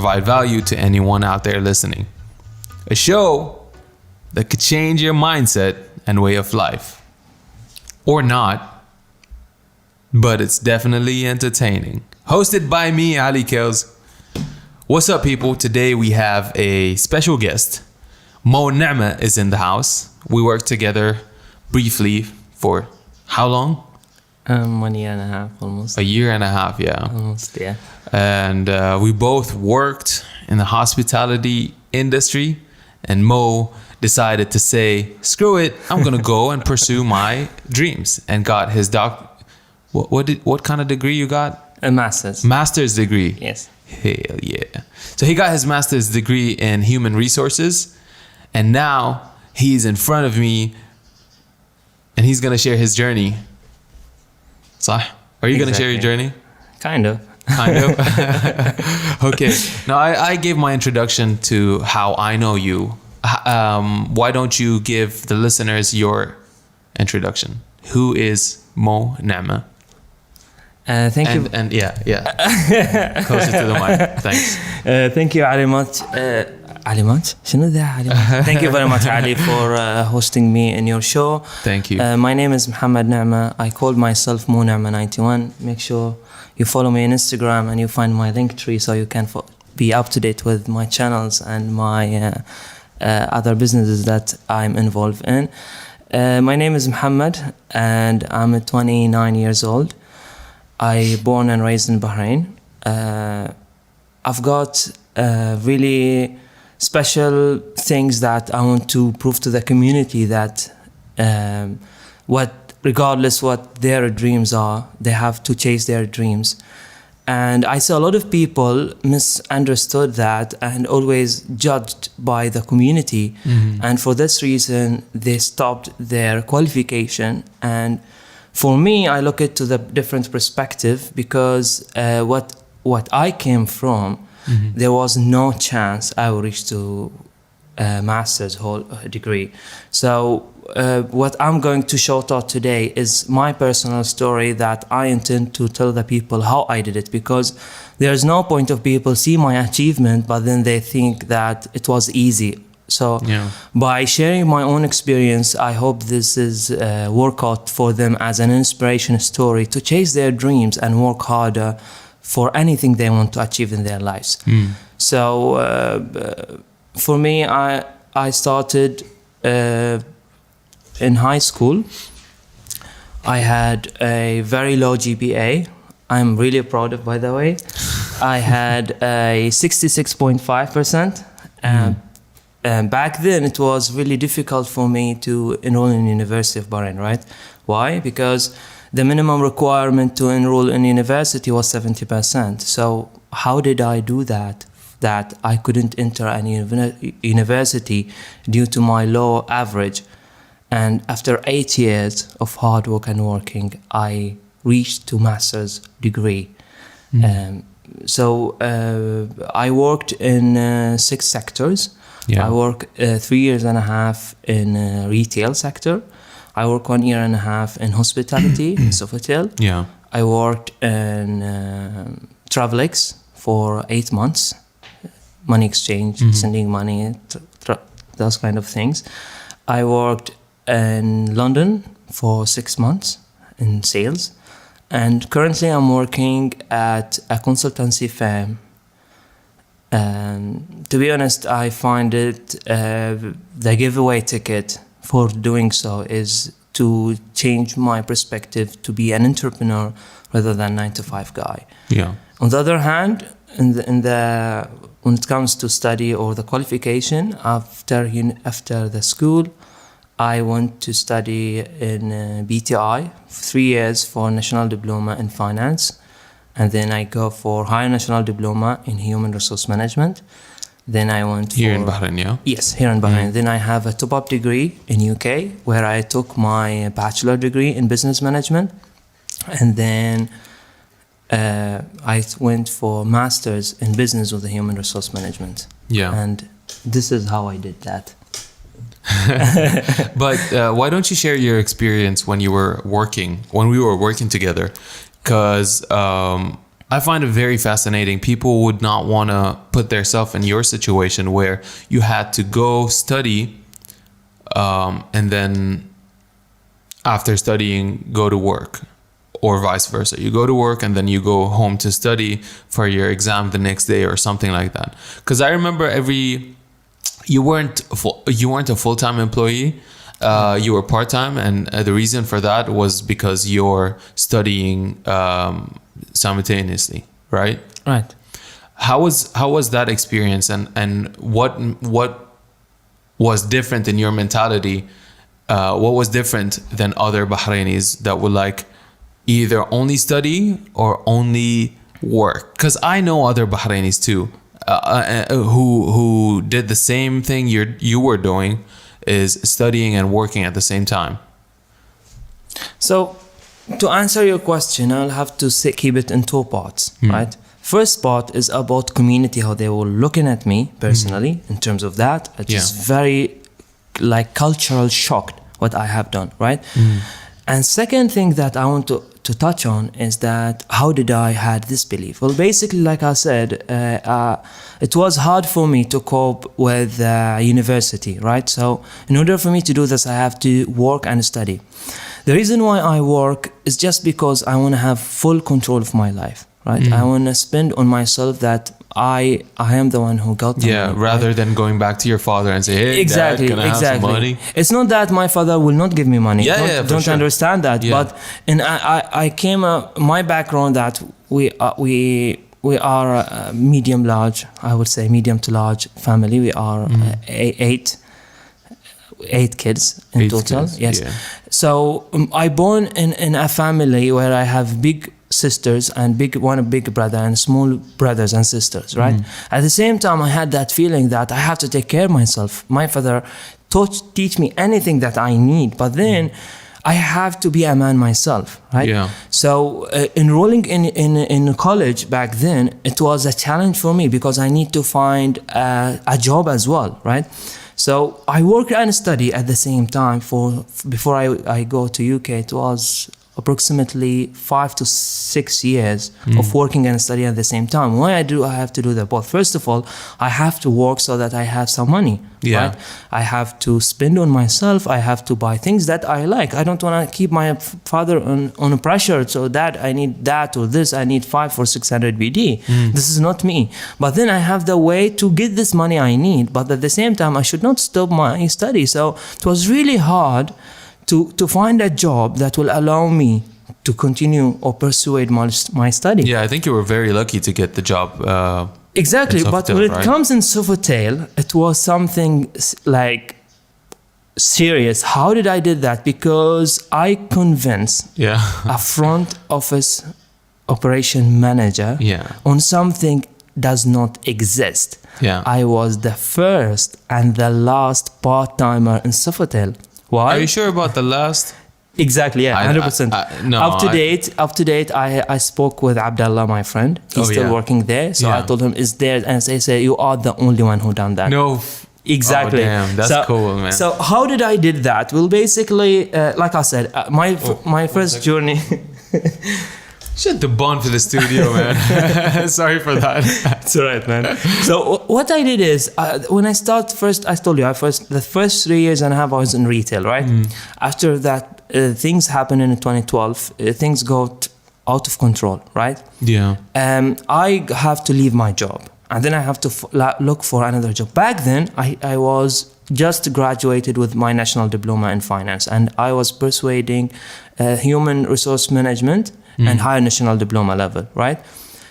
provide value to anyone out there listening. A show that could change your mindset and way of life. Or not, but it's definitely entertaining. Hosted by me, Ali Kels. What's up, people? Today we have a special guest. Mo Na'ma is in the house. We worked together briefly for how long? 1 year and a half, almost. A year and a half, yeah. Almost, yeah. And we both worked in the hospitality industry. And Mo decided to say, screw it, I'm going to go and pursue my dreams. And got his what kind of degree you got? A master's. Master's degree. Yes. Hell yeah. So he got his master's degree in human resources. And now he's in front of me and he's going to share his journey. So, are you going to share your journey? Kind of. Kind of. Okay. Now, I gave my introduction to how I know you. Why don't you give the listeners your introduction? Who is Mo Na'ma? Thank you. And yeah. Closer to the mic. Thanks. Thank you very much. Thank you very much, Ali, for hosting me in your show. Thank you. My name is Muhammad Na'ma. I called myself Mo Na'ma 91. Make sure you follow me on Instagram and you find my link tree so you can be up to date with my channels and my other businesses that I'm involved in. My name is Muhammad and I'm 29 years old. I born and raised in Bahrain. I've got really special things that I want to prove to the community that regardless what their dreams are, they have to chase their dreams. And I see a lot of people misunderstood that and always judged by the community. Mm-hmm. And for this reason, they stopped their qualification. And for me, I look at to the different perspective because what I came from, mm-hmm. there was no chance I would reach to a master's whole degree. So what I'm going to shout out today is my personal story that I intend to tell the people how I did it, because there's no point of people see my achievement but then they think that it was easy. So by sharing my own experience, I hope this is work out for them as an inspiration story to chase their dreams and work harder for anything they want to achieve in their lives. So for me, I started in high school. I had a very low GPA. I'm really proud of, by the way. I had a 66.5%. And back then, it was really difficult for me to enroll in the University of Bahrain, right? Why? Because the minimum requirement to enroll in university was 70%. So how did I do that? That I couldn't enter any university due to my low average. And after 8 years of hard work and working, I reached to master's degree. So I worked in 6 sectors. I worked 3 years and a half in retail sector. I worked 1 year and a half in hospitality, in Sofitel. I worked in Travelex for 8 months, money exchange, sending money, those kind of things. I worked in London for 6 months in sales. And currently I'm working at a consultancy firm. To be honest, I find it the giveaway ticket for doing so is to change my perspective to be an entrepreneur rather than 9-to-5 guy. On the other hand, when it comes to study or the qualification, after the school, I went to study in BTI for 3 years for National Diploma in Finance. And then I go for Higher National Diploma in Human Resource Management. Then I went here in Bahrain, yeah? Yes, here in Bahrain. Then I have a top-up degree in UK, where I took my bachelor degree in business management. And then I went for master's in business with the human resource management. And this is how I did that. But why don't you share your experience when we were working together? Because I find it very fascinating. People would not want to put themselves in your situation where you had to go study, and then after studying, go to work, or vice versa. You go to work and then you go home to study for your exam the next day or something like that. Because I remember you weren't a full-time employee. You were part-time, and the reason for that was because you're studying simultaneously, right? Right. How was that experience, and what was different in your mentality? What was different than other Bahrainis that would like either only study or only work? Because I know other Bahrainis too, who did the same thing you were doing, is studying and working at the same time. So, to answer your question, I'll have to keep it in two parts, right? First part is about community, how they were looking at me personally in terms of that. It is very like cultural shocked what I have done, right? And second thing that I want to touch on is that how did I had this belief? Well, basically, like I said, it was hard for me to cope with university, right? So in order for me to do this, I have to work and study. The reason why I work is just because I want to have full control of my life, right? I want to spend on myself that I am the one who got the money, rather than going back to your father and say, hey, exactly, Dad, can I have some money? It's not that my father will not give me money. Don't sure. understand that. But I came my background that we are medium large. I would say medium to large family. We are eight kids in total. Kids, yes. Yeah. So I born in a family where I have big sisters and big brother and small brothers and sisters, right? At the same time, I had that feeling that I have to take care of myself. My father teach me anything that I need, but then I have to be a man myself, right? Yeah. So enrolling in college back then, it was a challenge for me because I need to find a job as well, right? So I work and study at the same time before I go to UK. It was approximately 5 to 6 years of working and studying at the same time. Why I have to do that both. First of all, I have to work so that I have some money. Yeah. Right? I have to spend on myself. I have to buy things that I like. I don't want to keep my father on pressure. So that I need that or this. I need 500 or 600 BD. This is not me. But then I have the way to get this money I need. But at the same time, I should not stop my study. So it was really hard to find a job that will allow me to continue or pursue my study. Yeah, I think you were very lucky to get the job. Exactly, but when it right? comes in Sofitel, it was something like serious. How did I did that? Because I convinced a front office operation manager on something does not exist. Yeah. I was the first and the last part-timer in Sofitel. Why? Are you sure about the last? Exactly, yeah, 100%. No, up to date, I spoke with Abdullah, my friend. He's still working there. So I told him, is there? And they say, you are the only one who done that. No. Exactly. Oh, damn, that's cool, man. So how did I did that? Well, basically, like I said, my first journey... Shut the bond for the studio, man. Sorry for that. It's all right, man. So what I did is, when I start first, I told you, the first 3 years and a half I was in retail, right? After that, things happened in 2012. Things got out of control, right? Yeah. I have to leave my job. And then I have to look for another job. Back then, I was just graduated with my national diploma in finance. And I was pursuing human resource management and higher national diploma level, right?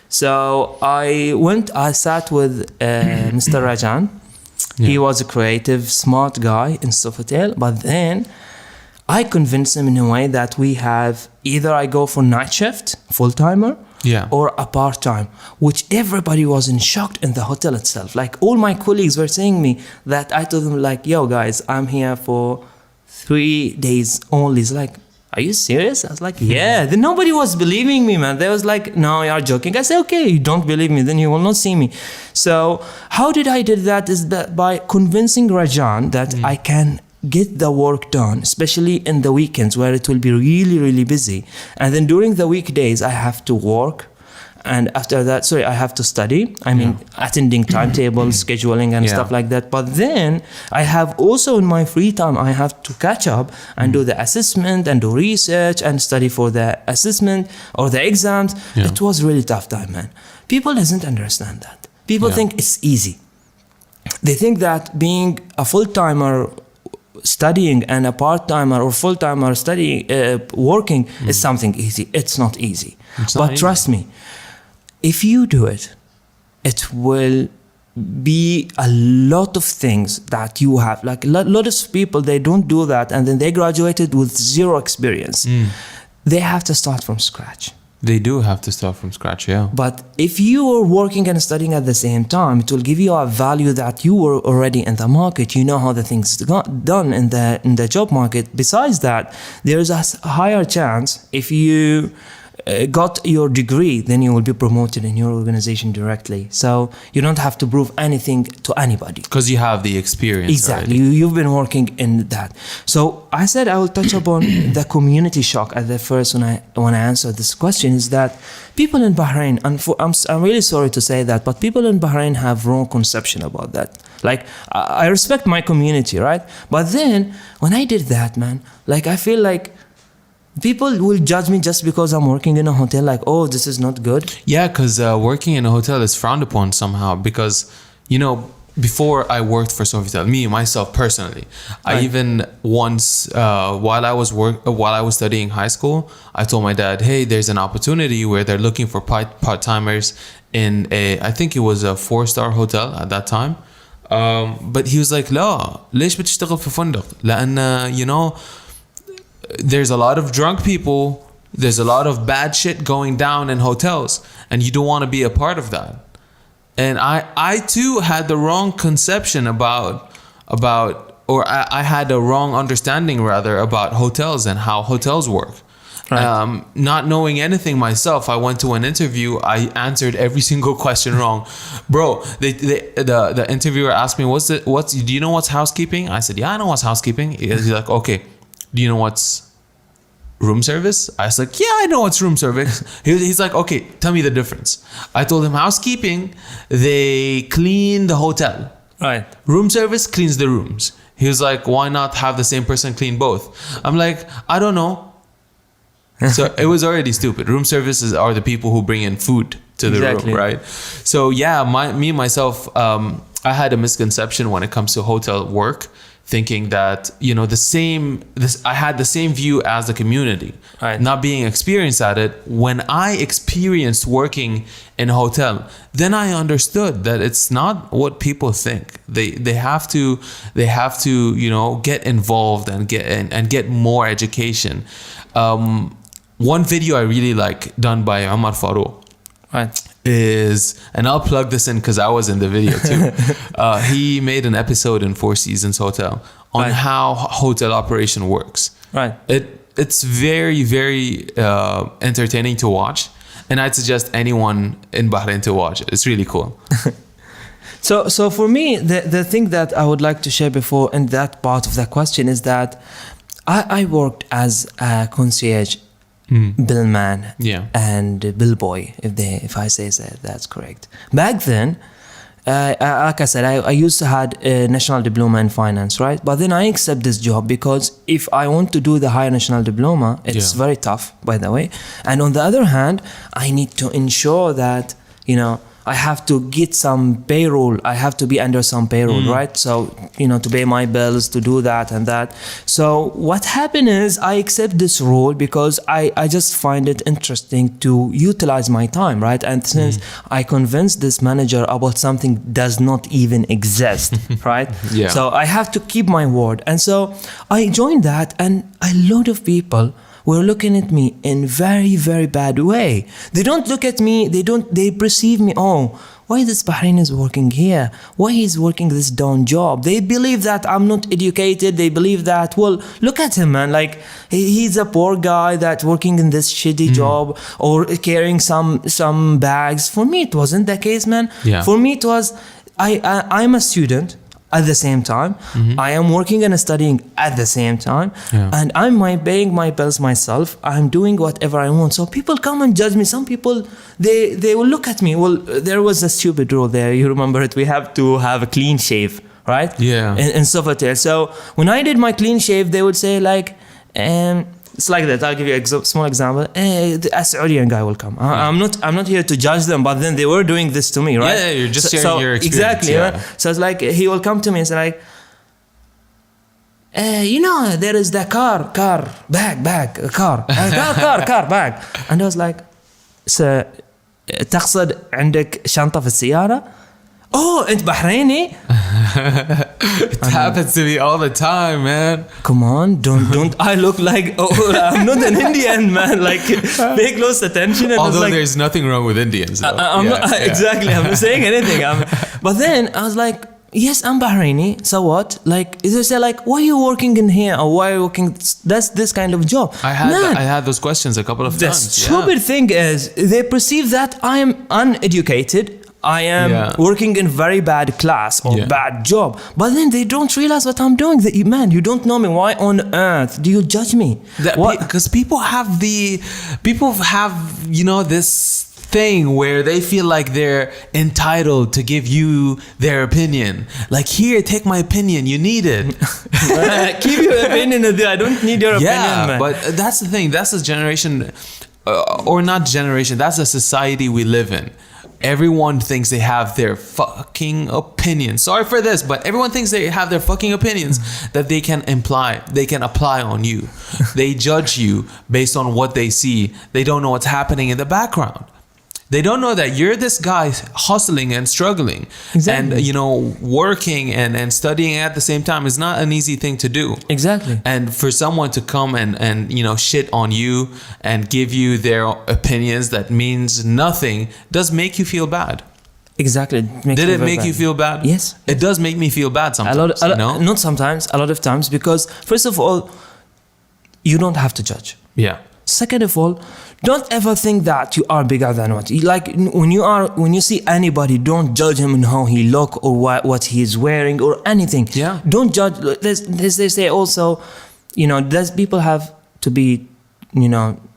So I sat with Mr. Rajan. He was a creative, smart guy in Sofitel. But then I convinced him in a way that we have either I go for night shift, full-timer, or a part-time, which everybody was in shock in the hotel itself. Like all my colleagues were saying me that I told them like, yo guys, I'm here for 3 days only. It's like, are you serious? I was like, yeah. Then nobody was believing me, man. They was like, no, you're joking. I said, okay, you don't believe me, then you will not see me. So how did I did that is that by convincing Rajan that I can get the work done, especially in the weekends where it will be really, really busy. And then during the weekdays, I have to work and after that, sorry, I have to study. I mean, attending timetables, scheduling and stuff like that. But then I have also in my free time, I have to catch up and do the assessment and do research and study for the assessment or the exams. It was really tough time, man. People doesn't understand that. People think it's easy. They think that being a full-timer studying and a part-timer or full-timer studying, working is something easy. It's not easy. But trust me, if you do it, it will be a lot of things that you have. Like a lot of people, they don't do that, and then they graduated with zero experience. They have to start from scratch. They do have to start from scratch, yeah. But if you are working and studying at the same time, it will give you a value that you were already in the market. You know how the things got done in the job market. Besides that, there is a higher chance if you got your degree, then you will be promoted in your organization directly. So you don't have to prove anything to anybody. Because you have the experience. Exactly. You've been working in that. So I said I will touch upon the community shock at the first when I answered this question, is that people in Bahrain, and I'm really sorry to say that, but people in Bahrain have wrong conception about that. Like, I respect my community, right? But then when I did that, man, like I feel like people will judge me just because I'm working in a hotel, like, oh, this is not good. Yeah, because working in a hotel is frowned upon somehow. Because, you know, before I worked for Sofitel, me myself personally, I even once while I was studying high school, I told my dad, hey, there's an opportunity where they're looking for part-timers in I think it was a 4-star hotel at that time. But he was like, لا ليش بتشتغل في فندق؟ لأن you know, there's a lot of drunk people, there's a lot of bad shit going down in hotels, and you don't want to be a part of that. And I too had the wrong conception about I had a wrong understanding rather about hotels and how hotels work. Right. Not knowing anything myself, I went to an interview. I answered every single question wrong, bro. The interviewer asked me, do you know what's housekeeping? I said, yeah, I know what's housekeeping. He's like, okay, do you know what's room service? I was like, yeah, I know what's room service. He's like, okay, tell me the difference. I told him housekeeping, they clean the hotel. Right. Room service cleans the rooms. He was like, why not have the same person clean both? I'm like, I don't know. So it was already stupid. Room services are the people who bring in food to the room, right? So yeah, myself, I had a misconception when it comes to hotel work, thinking that, you know, I had the same view as the community, right? Not being experienced at it. When I experienced working in a hotel, then I understood that it's not what people think. They have to, you know, get involved and get more education. One video I really like done by Omar Farouk, right, is, and I'll plug this in because I was in the video too. He made an episode in Four Seasons Hotel on how hotel operation works. Right. It's very, very entertaining to watch, and I'd suggest anyone in Bahrain to watch it. It's really cool. So for me, the thing that I would like to share before in that part of the question is that I worked as a concierge, billman, and billboy, if I say that, that's correct. Back then, like I said, I used to had a national diploma in finance, right? But then I accept this job because if I want to do the higher national diploma, it's very tough, by the way. And on the other hand, I need to ensure that, you know, I have to get some payroll. I have to be under some payroll, right? So, you know, to pay my bills, to do that and that. So what happened is I accept this role because I just find it interesting to utilize my time, right? And since I convinced this manager about something does not even exist, right? So I have to keep my word. And so I joined that, and a lot of people were looking at me in very, very bad way. They don't look at me, they perceive me, oh, why this Bahrain is working here? Why he's working this down job? They believe that I'm not educated. They believe that, well, look at him, man. Like, he's a poor guy that working in this shitty job or carrying some bags. For me, it wasn't the case, man. For me, it was, I'm a student. at the same time. I am working and studying at the same time. Yeah. And I'm paying my bills myself. I'm doing whatever I want. So people come and judge me. Some people, they will look at me. Well, there was a stupid rule there. You remember it. We have to have a clean shave, right? Yeah. In Sofitel. So when I did my clean shave, they would say like, it's like that. I'll give you a small example. A Saudian guy will come. I'm not here to judge them, but then they were doing this to me, right? Yeah, you're just sharing your experience. Exactly. Yeah. Right? So it's like he will come to me and say like, there is the car, bag, bag. And I was like, so تقصد عندك شنطة في السيارة؟ Oh, أنت بحريني? It happens to me all the time, man. Come on, don't I look like I'm not an Indian, man. Like, pay close attention. And Although like, there's nothing wrong with Indians, though. I'm not exactly. I'm not saying anything. But then I was like, yes, I'm Bahraini. So what? Like, they say like, why are you working in here, or why are you working? That's this kind of job. I had those questions a couple of The times. stupid thing is they perceive that I am uneducated. I am working in very bad class or bad job, but then they don't realize what I'm doing. Man, you don't know me. Why on earth do you judge me? Because people have this thing where they feel like they're entitled to give you their opinion. Like, here, take my opinion. You need it. Keep your opinion. I don't need your opinion, man. But that's the thing. That's the generation, or not generation. That's the society we live in. Everyone thinks they have their fucking opinion. Sorry for this, but everyone thinks they have their fucking opinions that they can apply on you. They judge you based on what they see. They don't know what's happening in the background. They don't know that you're this guy hustling and struggling. Exactly. And, working and studying at the same time is not an easy thing to do. Exactly. And for someone to come and shit on you and give you their opinions that means nothing does make you feel bad. Exactly. Did it make you feel bad? Yes. It does make me feel bad sometimes. Not sometimes, a lot of times, because first of all, you don't have to judge. Yeah. Second of all, don't ever think that you are bigger than what. Like when you see anybody, don't judge him on how he look or what he is wearing or anything. Yeah. Don't judge. They say also, people have to be,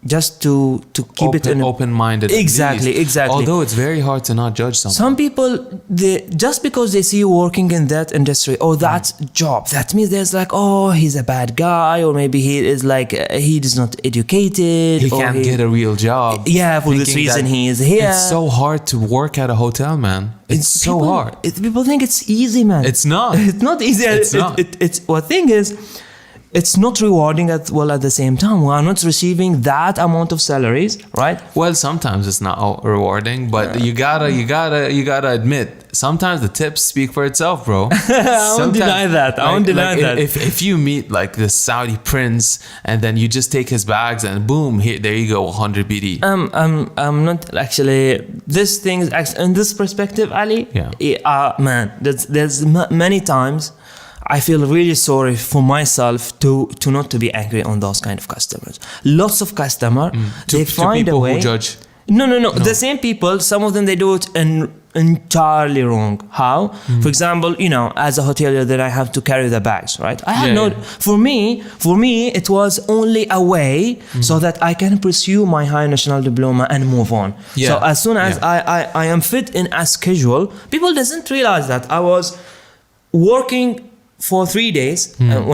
just to keep it in open-minded. Exactly. Although it's very hard to not judge someone. Some people, just because they see you working in that industry or that job, that means there's like, oh, he's a bad guy, or maybe he is like, he is not educated. He can't get a real job. Yeah, for this reason he is here. It's so hard to work at a hotel, man. It's so hard. People think it's easy, man. It's not. It's not easy. It's not. What thing is, it's not rewarding at the same time. We are not receiving that amount of salaries, right? Well, sometimes it's not rewarding, but you gotta admit, sometimes the tips speak for itself, bro. I won't deny that. I won't deny that. If you meet like the Saudi prince and then you just take his bags and boom, there you go, 100 BD. I'm not actually. This thing is actually in this perspective, Ali. Yeah. Man, there's many times I feel really sorry for myself to not to be angry on those kind of customers. Lots of customers, they find a way. Who judge? No. The same people, some of them, they do it entirely wrong. How? For example, as a hotelier, then I have to carry the bags, right? I have For me, it was only a way so that I can pursue my higher national diploma and move on. Yeah. So as soon as I am fit in a schedule, people doesn't realize that I was working for 3 days. But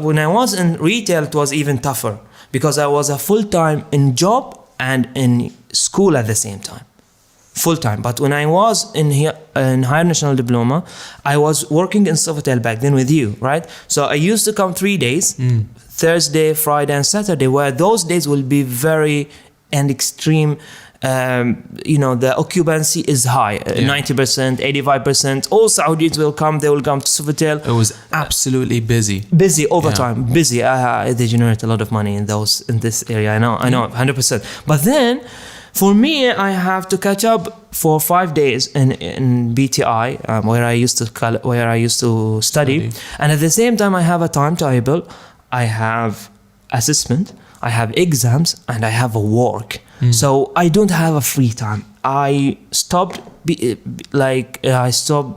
when I was in retail, it was even tougher because I was a full-time in job and in school at the same time. Full-time. But when I was in higher national diploma, I was working in Sofitel back then with you, right? So I used to come 3 days, Thursday, Friday, and Saturday, where those days will be very and extreme. The occupancy is high, 90%, 85%. All Saudis will come. They will come to Sofitel. It was absolutely busy overtime. Busy. They generate a lot of money in this area. I know, 100%. But then, for me, I have to catch up for 5 days in BTI, where I used to study, and at the same time, I have a timetable. I have assessment. I have exams, and I have a work. So I don't have a free time. I stopped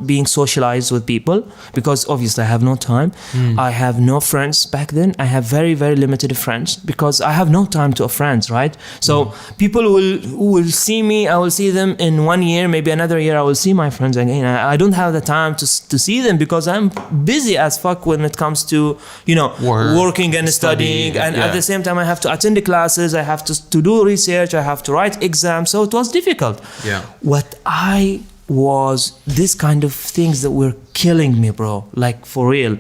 being socialized with people because obviously I have no time. I have no friends back then. I have very, very limited friends because I have no time to friends, right? So people will see me. I will see them in 1 year, maybe another year. I will see my friends again. I don't have the time to see them because I'm busy as fuck when it comes to working and studying. And at the same time, I have to attend the classes. I have to do research. I have to write exams. So it was difficult. Yeah. What I was this kind of things that were killing me, bro, like for real,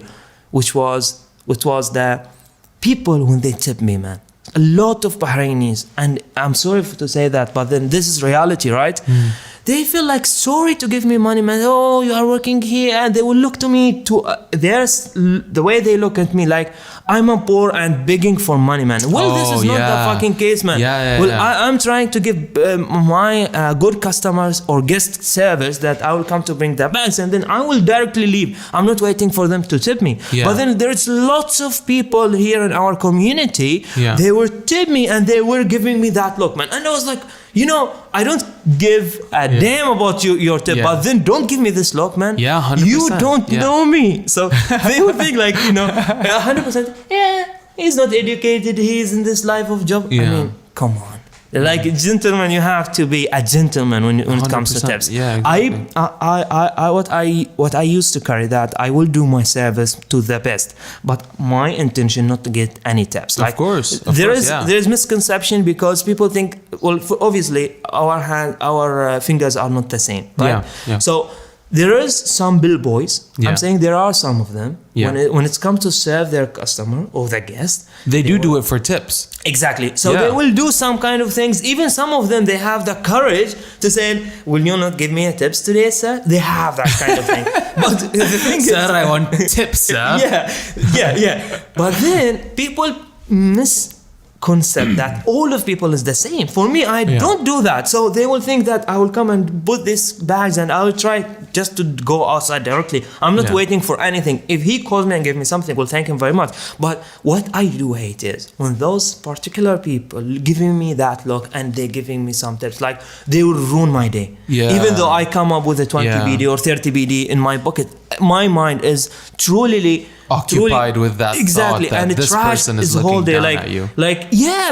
which was the people when they tip me, man. A lot of Bahrainis, and I'm sorry to say that, but then this is reality, right? They feel like sorry to give me money, man. Oh, you are working here, and they will look to me the way they look at me like I'm a poor and begging for money, man. Well, this is not the fucking case, man. I'm trying to give my good customers or guest service that I will come to bring the bags, and then I will directly leave. I'm not waiting for them to tip me. But then there's lots of people here in our community. They were tip me and they were giving me that look, man. And I was like, I don't give a damn about your tip, but then don't give me this look, man. 100%. You don't know me. So they would think like, 100%, he's not educated, he's in this life of job. I mean, come on. Like a gentleman, you have to be a gentleman when it comes to tips. Exactly. What I used to carry that I will do my service to the best, but my intention not to get any tips. Like, of course, there is misconception because people think, well, obviously our fingers are not the same, right? So there is some bellboys. I'm saying there are some of them. When it's come to serve their customer or the guest, they do it for tips. Exactly. So they will do some kind of things. Even some of them, they have the courage to say, "Will you not give me a tips today, sir?" They have that kind of thing. But the thing is, sir, I want tips, sir. But then people misconcept that all of people is the same. For me, I don't do that. So they will think that I will come and put these bags and I will try just to go outside directly. I'm not waiting for anything. If he calls me and gives me something, well, thank him very much. But what I do hate is when those particular people giving me that look and they're giving me some tips, like they will ruin my day. Even though I come up with a 20 BD or 30 BD in my pocket, my mind is truly occupied with that exactly, thought that and this trash person is the whole looking day down at you.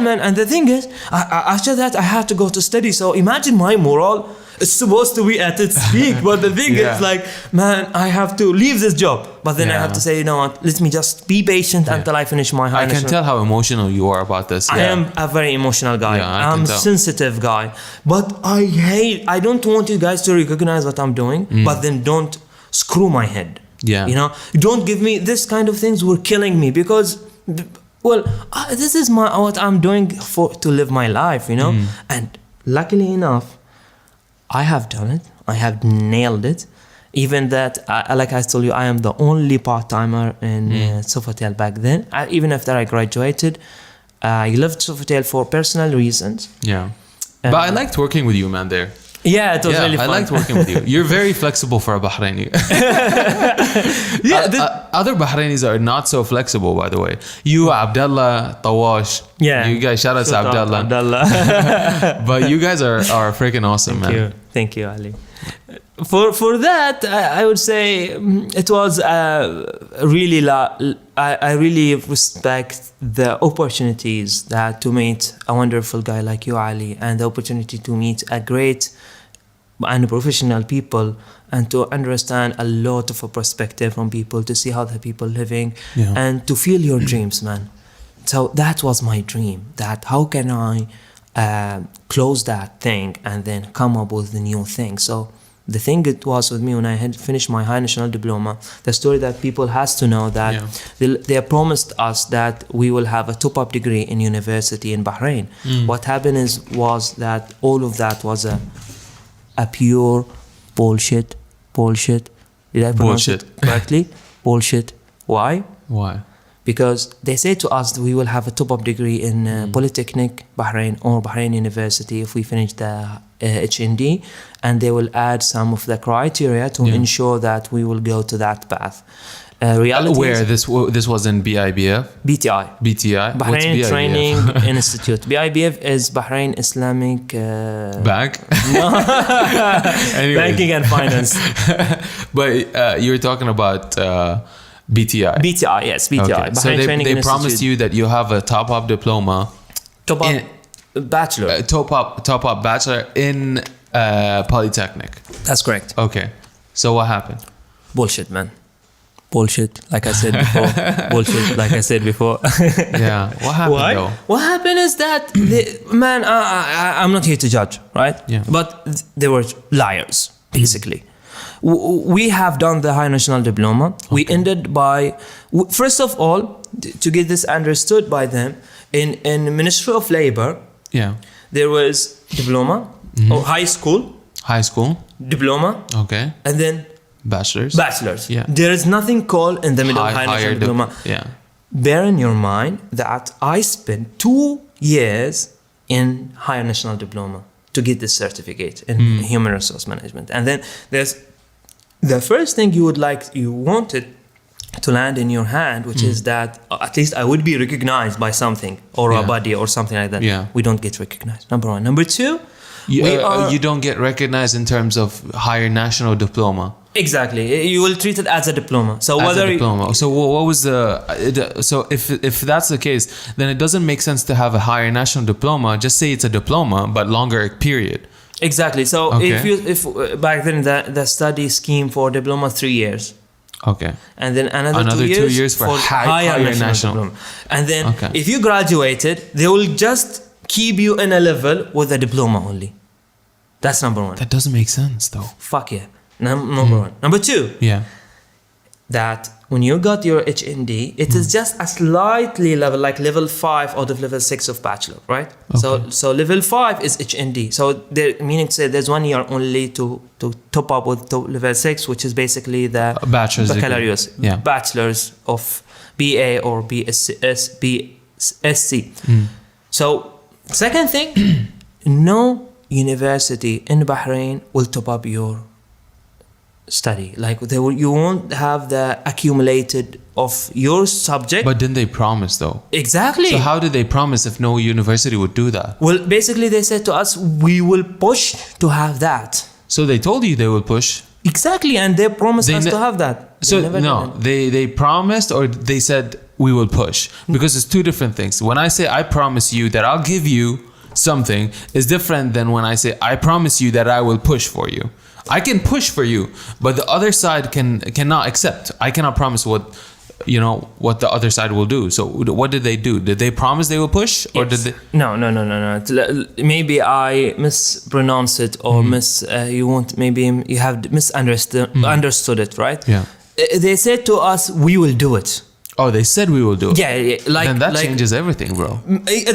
Man. And the thing is, after that, I had to go to study. So imagine my moral is supposed to be at its peak, but the thing is, like, man, I have to leave this job. But then I have to say, you know what? Let me just be patient until I finish my high. I can tell how emotional you are about this. I am a very emotional guy. I'm a sensitive guy, but I don't want you guys to recognize what I'm doing, but then don't screw my head. Don't give me this kind of things were killing me because, this is what I'm doing to live my life, and luckily enough, I have done it. I have nailed it. Even that, like I told you, I am the only part-timer in Sofitel back then. Even after I graduated, I left Sofitel for personal reasons. But I liked working with you, man, there. It was really fun. I liked working with you. You're very flexible for a Bahraini. Other Bahrainis are not so flexible, by the way. You, Abdullah, Tawash. You guys, shout out to Abdullah. But you guys are freaking awesome, man. Thank you, Ali. For that, I would say it was really. I really respect the opportunities that to meet a wonderful guy like you, Ali, and the opportunity to meet a great and professional people and to understand a lot of a perspective from people, to see how the people living and to feel your dreams, man. So that was my dream. That how can I close that thing and then come up with the new thing. So the thing it was with me when I had finished my high national diploma, the story that people has to know that they promised us that we will have a top-up degree in university in Bahrain. What happened was that all of that was a pure bullshit. Did I pronounce it correctly? Bullshit. Why? Because they say to us that we will have a top-up degree in Polytechnic Bahrain or Bahrain University if we finish the HND, and they will add some of the criteria to ensure that we will go to that path. realities. Where this was in BIBF? BTI. BTI? What's Bahrain BIBF? Training Institute. BIBF is Bahrain Islamic Bank? no. Anyway. Banking and Finance. But you're talking about BTI. BTI, yes, BTI. Okay. Bahrain So Training they Institute. promised you that you have a top-up diploma. Top up in- bachelor. top-up bachelor in Polytechnic. That's correct. Okay. So what happened? Bullshit, man. Bullshit, like I said before. Bullshit, like I said before. Yeah. What happened Why? though? What happened is that, man, I'm not here to judge, right? Yeah. But they were liars, basically. We have done the high national diploma. We ended by, first of all, to get this understood by them, in Ministry of Labor, Yeah. there was diploma, or high school, High school. diploma, Okay. and then Bachelor's. bachelor's. Yeah. There is nothing called in the middle high national diploma. Yeah. Bear in your mind that I spent 2 years in higher national diploma to get this certificate in human resource management. And then there's the first thing you wanted to land in your hand, which is that at least I would be recognized by something or a Yeah. body or something like that. Yeah. We don't get recognized. Number one. Number two, You don't get recognized in terms of higher national diploma. exactly. You will treat it as a diploma. So As whether a diploma. So what was so if that's the case, then it doesn't make sense to have a higher national diploma. Just say it's a diploma, but longer period. exactly. So Okay. if back then the study scheme for diploma 3 years. Okay. And then another 2 years, for higher national. diploma. And then Okay. if you graduated, they will just keep you in a level with a diploma only. That's number one. That doesn't make sense though. Fuck yeah. Number one. Number two, Yeah. that when you got your HND, it is just a slightly level, like level 5 out of level 6 of bachelor, right? So level 5 is HND. So meaning to say there's 1 year only to top up with level 6, which is basically the Bachelor's degree. baccalaureate, Yeah. bachelor's of BA or BSc. So second thing, no university in Bahrain will top up your study. Like you won't have the accumulated of your subject. But didn't they promise though? Exactly. So how did they promise if no university would do that? Well, basically they said to us, we will push to have that. So they told you they would push. Exactly, and they promised They us ne- to have that. So They never no, did. they promised or they said we will push, because it's two different things. When I say I promise you that I'll give you something is different than when I say I promise you that I will push for you. I can push for you, but the other side cannot accept. I cannot promise what the other side will do. So what did they do? Did they promise they will push, or Yes. did they? No. Maybe I mispronounce it, or maybe you have understood it, right? Yeah. They said to us, we will do it. Oh, they said we will do it. Yeah, like Then that like, changes everything, bro.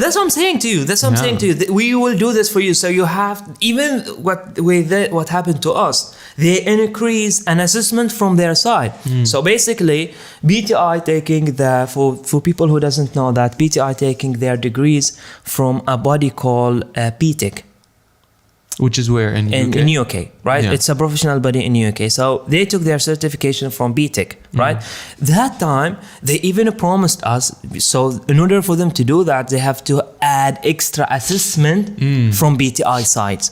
That's what I'm saying to you. That's what I'm saying to you. We will do this for you. So you have, even what happened to us, they increase an assessment from their side. So basically, BTI taking for people who doesn't know that, BTI taking their degrees from a body called PTEC. Which is where in UK? In UK, right? Yeah. It's a professional body in UK. So they took their certification from BTEC, right? That time, they even promised us, so in order for them to do that, they have to add extra assessment from BTI sides.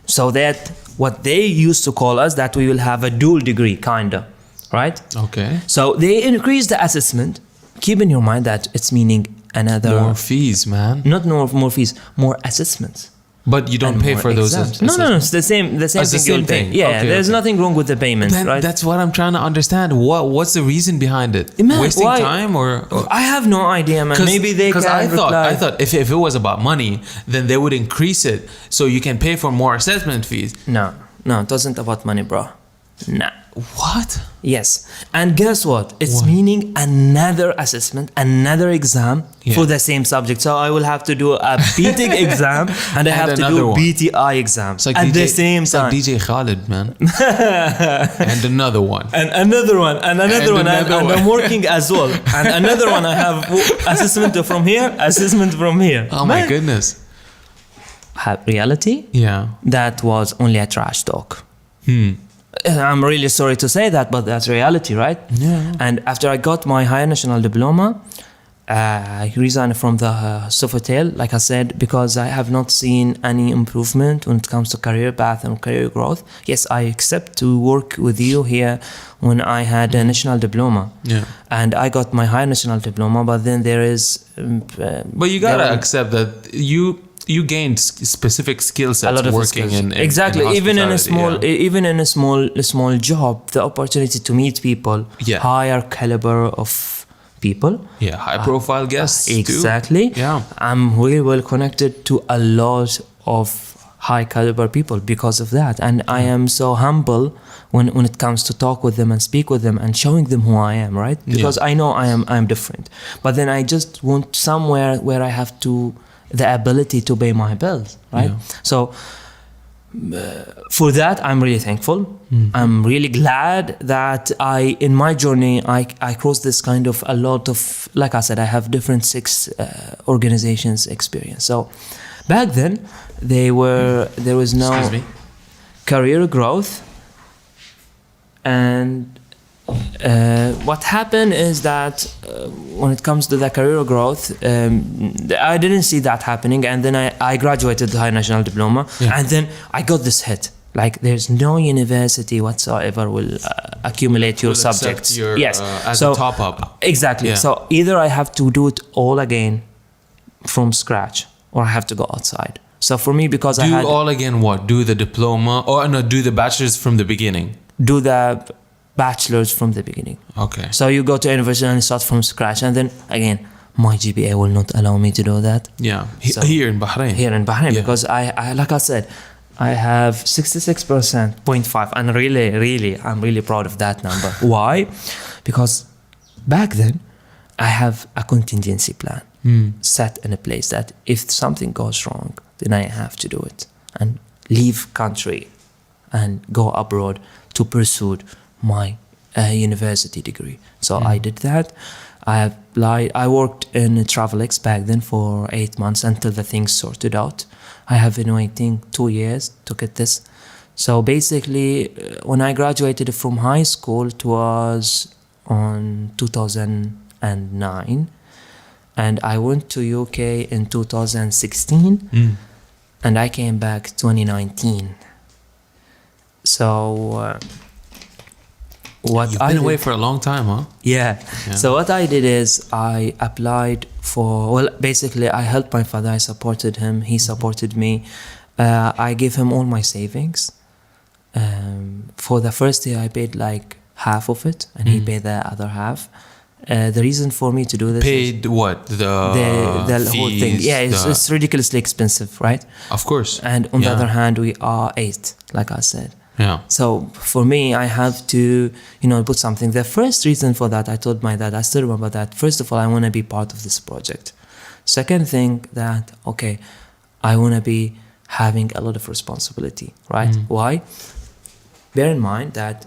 So that what they used to call us, that we will have a dual degree, kinda, right? Okay. So they increased the assessment. Keep in your mind that it's meaning another... More fees, man. Not more fees, more assessments. But you don't And pay more for those. exams. No, it's the same It's thing the same you'll pay. thing. Yeah, Okay, there's okay. nothing wrong with the payment, Then right? that's what I'm trying to understand. What's the reason behind it? Man, Wasting why- time or I have no idea, man. Maybe they can I thought if it was about money, then they would increase it so you can pay for more assessment fees. No, it wasn't about money, bro. Nah. What? Yes. And guess what? It's What? meaning another assessment, another exam Yeah. for the same subject. So I will have to do a BTEC exam and I have to another do one. BTI exam It's like at DJ, the same it's time. like DJ Khaled, man. And another one. And another one, and another And one, another and one. I'm working as well. And another one, I have assessment from here, assessment from here. Oh my Man. goodness. Reality, Yeah. that was only a trash talk. I'm really sorry to say that, but that's reality, right? Yeah. And after I got my higher national diploma, I resigned from the Sofitel, like I said, because I have not seen any improvement when it comes to career path and career growth. Yes, I accept to work with you here when I had a national diploma. Yeah. And I got my higher national diploma, but then there is... But you gotta accept that you gained specific skill sets a lot of working skills. in exactly. in Even in a hospitality, small, even in a small job, the opportunity to meet people, Yeah. higher caliber of people. yeah, high profile guests Exactly. too. Yeah. I'm really well connected to a lot of high caliber people because of that, and I am so humble when it comes to talk with them and speak with them and showing them who I am, right? Because I know I am different, but then I just want somewhere where I have the ability to pay my bills, right? Yeah. So for that, I'm really thankful. I'm really glad that in my journey, I crossed this kind of a lot of, like I said, I have different 6 organizations experience. So back then, there was no Excuse me. career growth. And what happened is that when it comes to the career growth, I didn't see that happening, and then I graduated the high national diploma, and then I got this hit. Like, there's no university whatsoever will accumulate your subjects. Yes, as a top up. Exactly. Yeah. So either I have to do it all again from scratch, or I have to go outside. So for me, because I had all again, what? Do the diploma, or no? Do the bachelor's from the beginning. do the bachelor's from the beginning. Okay. So you go to university and start from scratch, and then again, my GPA will not allow me to do that. Yeah. So- Here in Bahrain. Here in Bahrain, Yeah. because I like I said, I have 66.5, and I'm really proud of that number. Why? Because back then, I have a contingency plan set in a place that if something goes wrong, then I have to do it and leave country and go abroad to pursue my university degree. So I did that. I applied. I worked in Travelex back then for 8 months until the things sorted out. I have been waiting 2 years to get this. So basically, when I graduated from high school, it was on 2009, and I went to UK in 2016, and I came back 2019. So what You've I been did- away for a long time, huh? yeah. So what I did is I applied for, well, basically I helped my father. I supported him. He supported me. I gave him all my savings. For the first year, I paid like half of it, and he paid the other half. The reason for me to do this is Paid what? The whole thing. fees, Yeah, it's ridiculously expensive, right? Of course. And on the Yeah. other hand, we are 8, like I said. Yeah. So for me, I have to, put something. The first reason for that, I told my dad, I still remember that. First of all, I want to be part of this project. Second thing that, okay, I want to be having a lot of responsibility, right? Why? Bear in mind that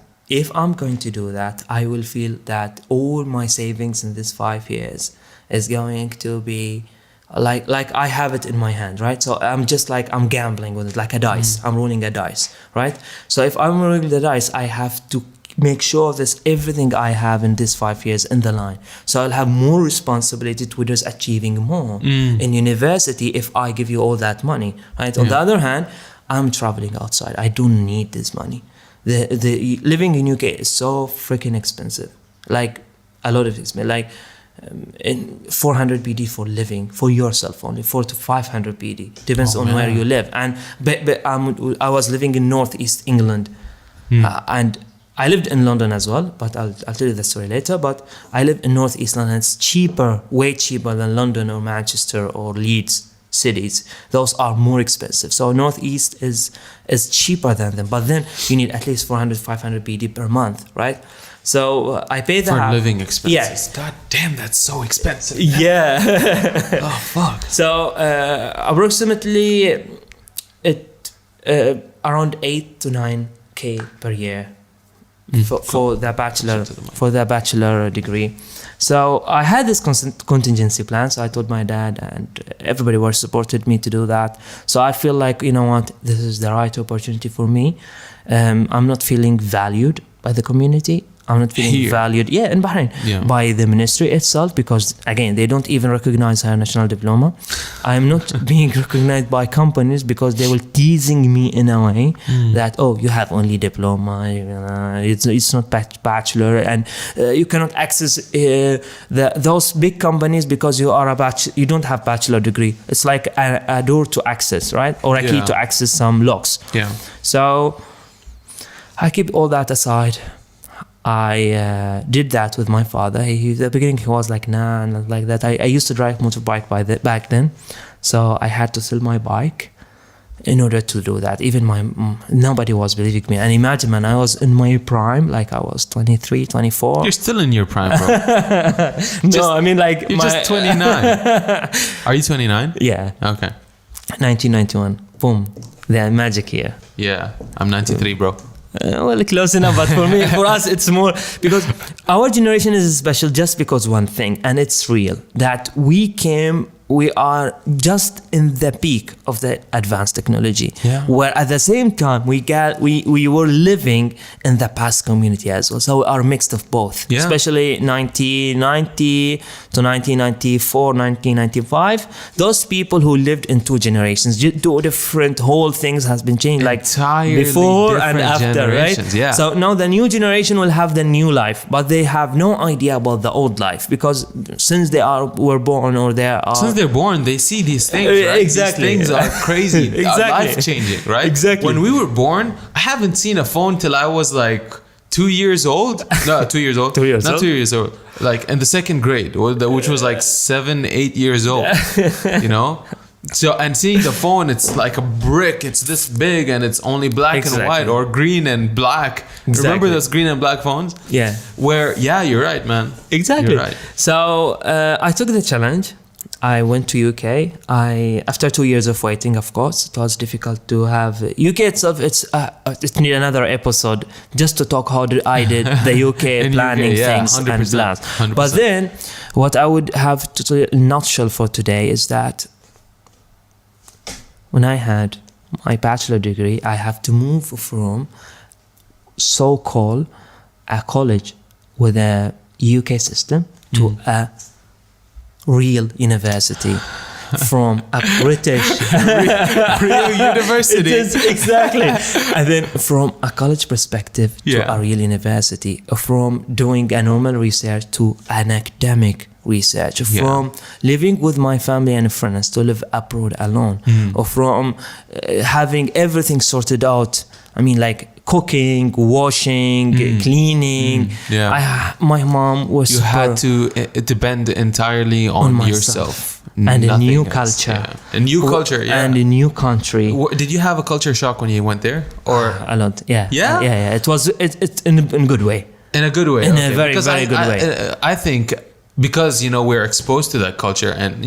if I'm going to do that, I will feel that all my savings in this 5 years is going to be like I have it in my hand, right? So I'm just like, I'm gambling with it, like a dice. I'm rolling a dice, right? So if I'm rolling the dice, I have to make sure there's everything I have in this 5 years in the line. So I'll have more responsibility towards achieving more. In university, if I give you all that money, right? On the other hand, I'm traveling outside. I don't need this money. The living in UK is so freaking expensive. Like a lot of expensive. Like in 400 BD for living for yourself only, 400 to 500 BD depends on where you live. And but I was living in northeast England, and I lived in London as well. But I'll tell you the story later. But I live in northeast London. It's cheaper, way cheaper than London or Manchester or Leeds cities. Those are more expensive. So northeast is cheaper than them. But then you need at least 400, 500 BD per month, right? So I pay that For living expenses. Yes. God damn, that's so expensive. Yeah. Oh fuck. So approximately around 8 to 9K per year for the bachelor degree. So I had this contingency plan. So I told my dad, and everybody was supported me to do that. So I feel like, you know what, this is the right opportunity for me. I'm not feeling valued by the community. I'm not feeling valued, in Bahrain, by the ministry itself, because again, they don't even recognize higher national diploma. I'm not being recognized by companies because they were teasing me in a way that, oh, you have only diploma, it's not bachelor, and you cannot access those big companies because you are you don't have bachelor degree. It's like a door to access, right? Or a key to access some locks. Yeah. So I keep all that aside. I did that with my father. At the beginning, he was like, nah, not like that. I used to drive motorbike back then. So I had to sell my bike in order to do that. Even nobody was believing me. And imagine, man, I was in my prime, like I was 23, 24. You're still in your prime, bro. No, I mean like... You're just 29. Are you 29? Yeah. Okay. 1991. Boom. The magic here. Yeah. I'm 93, bro. Well, close enough, but for us, it's more because our generation is special just because one thing, and it's real, that we are just in the peak of the advanced technology, where at the same time we were living in the past community as well. So we are mixed of both, especially 1990 to 1994, 1995. Those people who lived in two generations, two different whole things has been changed, like entirely before and after, right? Yeah. So now the new generation will have the new life, but they have no idea about the old life because since were born or they are. Since they're born, they see these things, right? Exactly. These things are crazy, life-changing, right? Exactly. When we were born, I haven't seen a phone till I was like 2 years old. No, 2 years old. 2 years Not old? 2 years old. Like in the second grade, which was like 7, 8 years old. You know? So, and seeing the phone, it's like a brick. It's this big and it's only black and white or green and black. Remember those green and black phones? Yeah. Where, you're right, man. Exactly. You're right. So I took the challenge. I went to UK. After 2 years of waiting, of course, it was difficult to have UK itself. It need another episode just to talk how I did the UK planning things 100%, and plans. 100%. But then, what I would have to nutshell for today is that when I had my bachelor degree, I have to move from so-called a college with a UK system to a real university from a British real university. It is, exactly. And then from a college perspective to a real university, from doing a normal research to an academic research, from living with my family and friends to live abroad alone, or from having everything sorted out. I mean, like cooking, washing, cleaning. My mom was. You had to depend entirely on yourself. And a new else. culture. A new culture, And a new country. Did you have a culture shock when you went there? Or a lot, Yeah? Yeah. It was in a good way. In a good way. In a very, very good way. I think because, we're exposed to that culture and,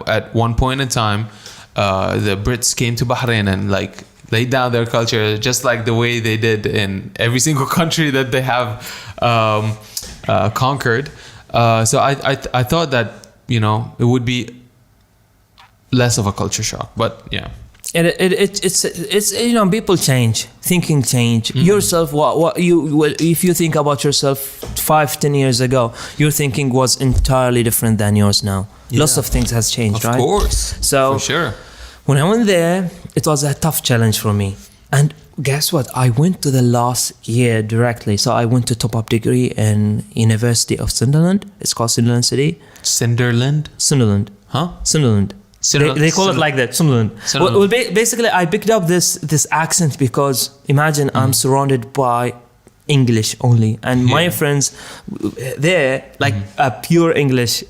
at one point in time, the Brits came to Bahrain and laid down their culture just like the way they did in every single country that they have conquered. So I thought that, it would be less of a culture shock, but it's people change, thinking change. Yourself, if you think about yourself 5-10 years ago, your thinking was entirely different than yours now. Lots of things has changed, right? Of course. So for sure. When I went there, it was a tough challenge for me. And guess what? I went to the last year directly. So I went to top-up degree in University of Sunderland. It's called Sunderland City. Sunderland? Sunderland. Huh? Sunderland. They call it like that, Sunderland. Well, basically, I picked up this accent because imagine I'm surrounded by English only, and my friends there pure English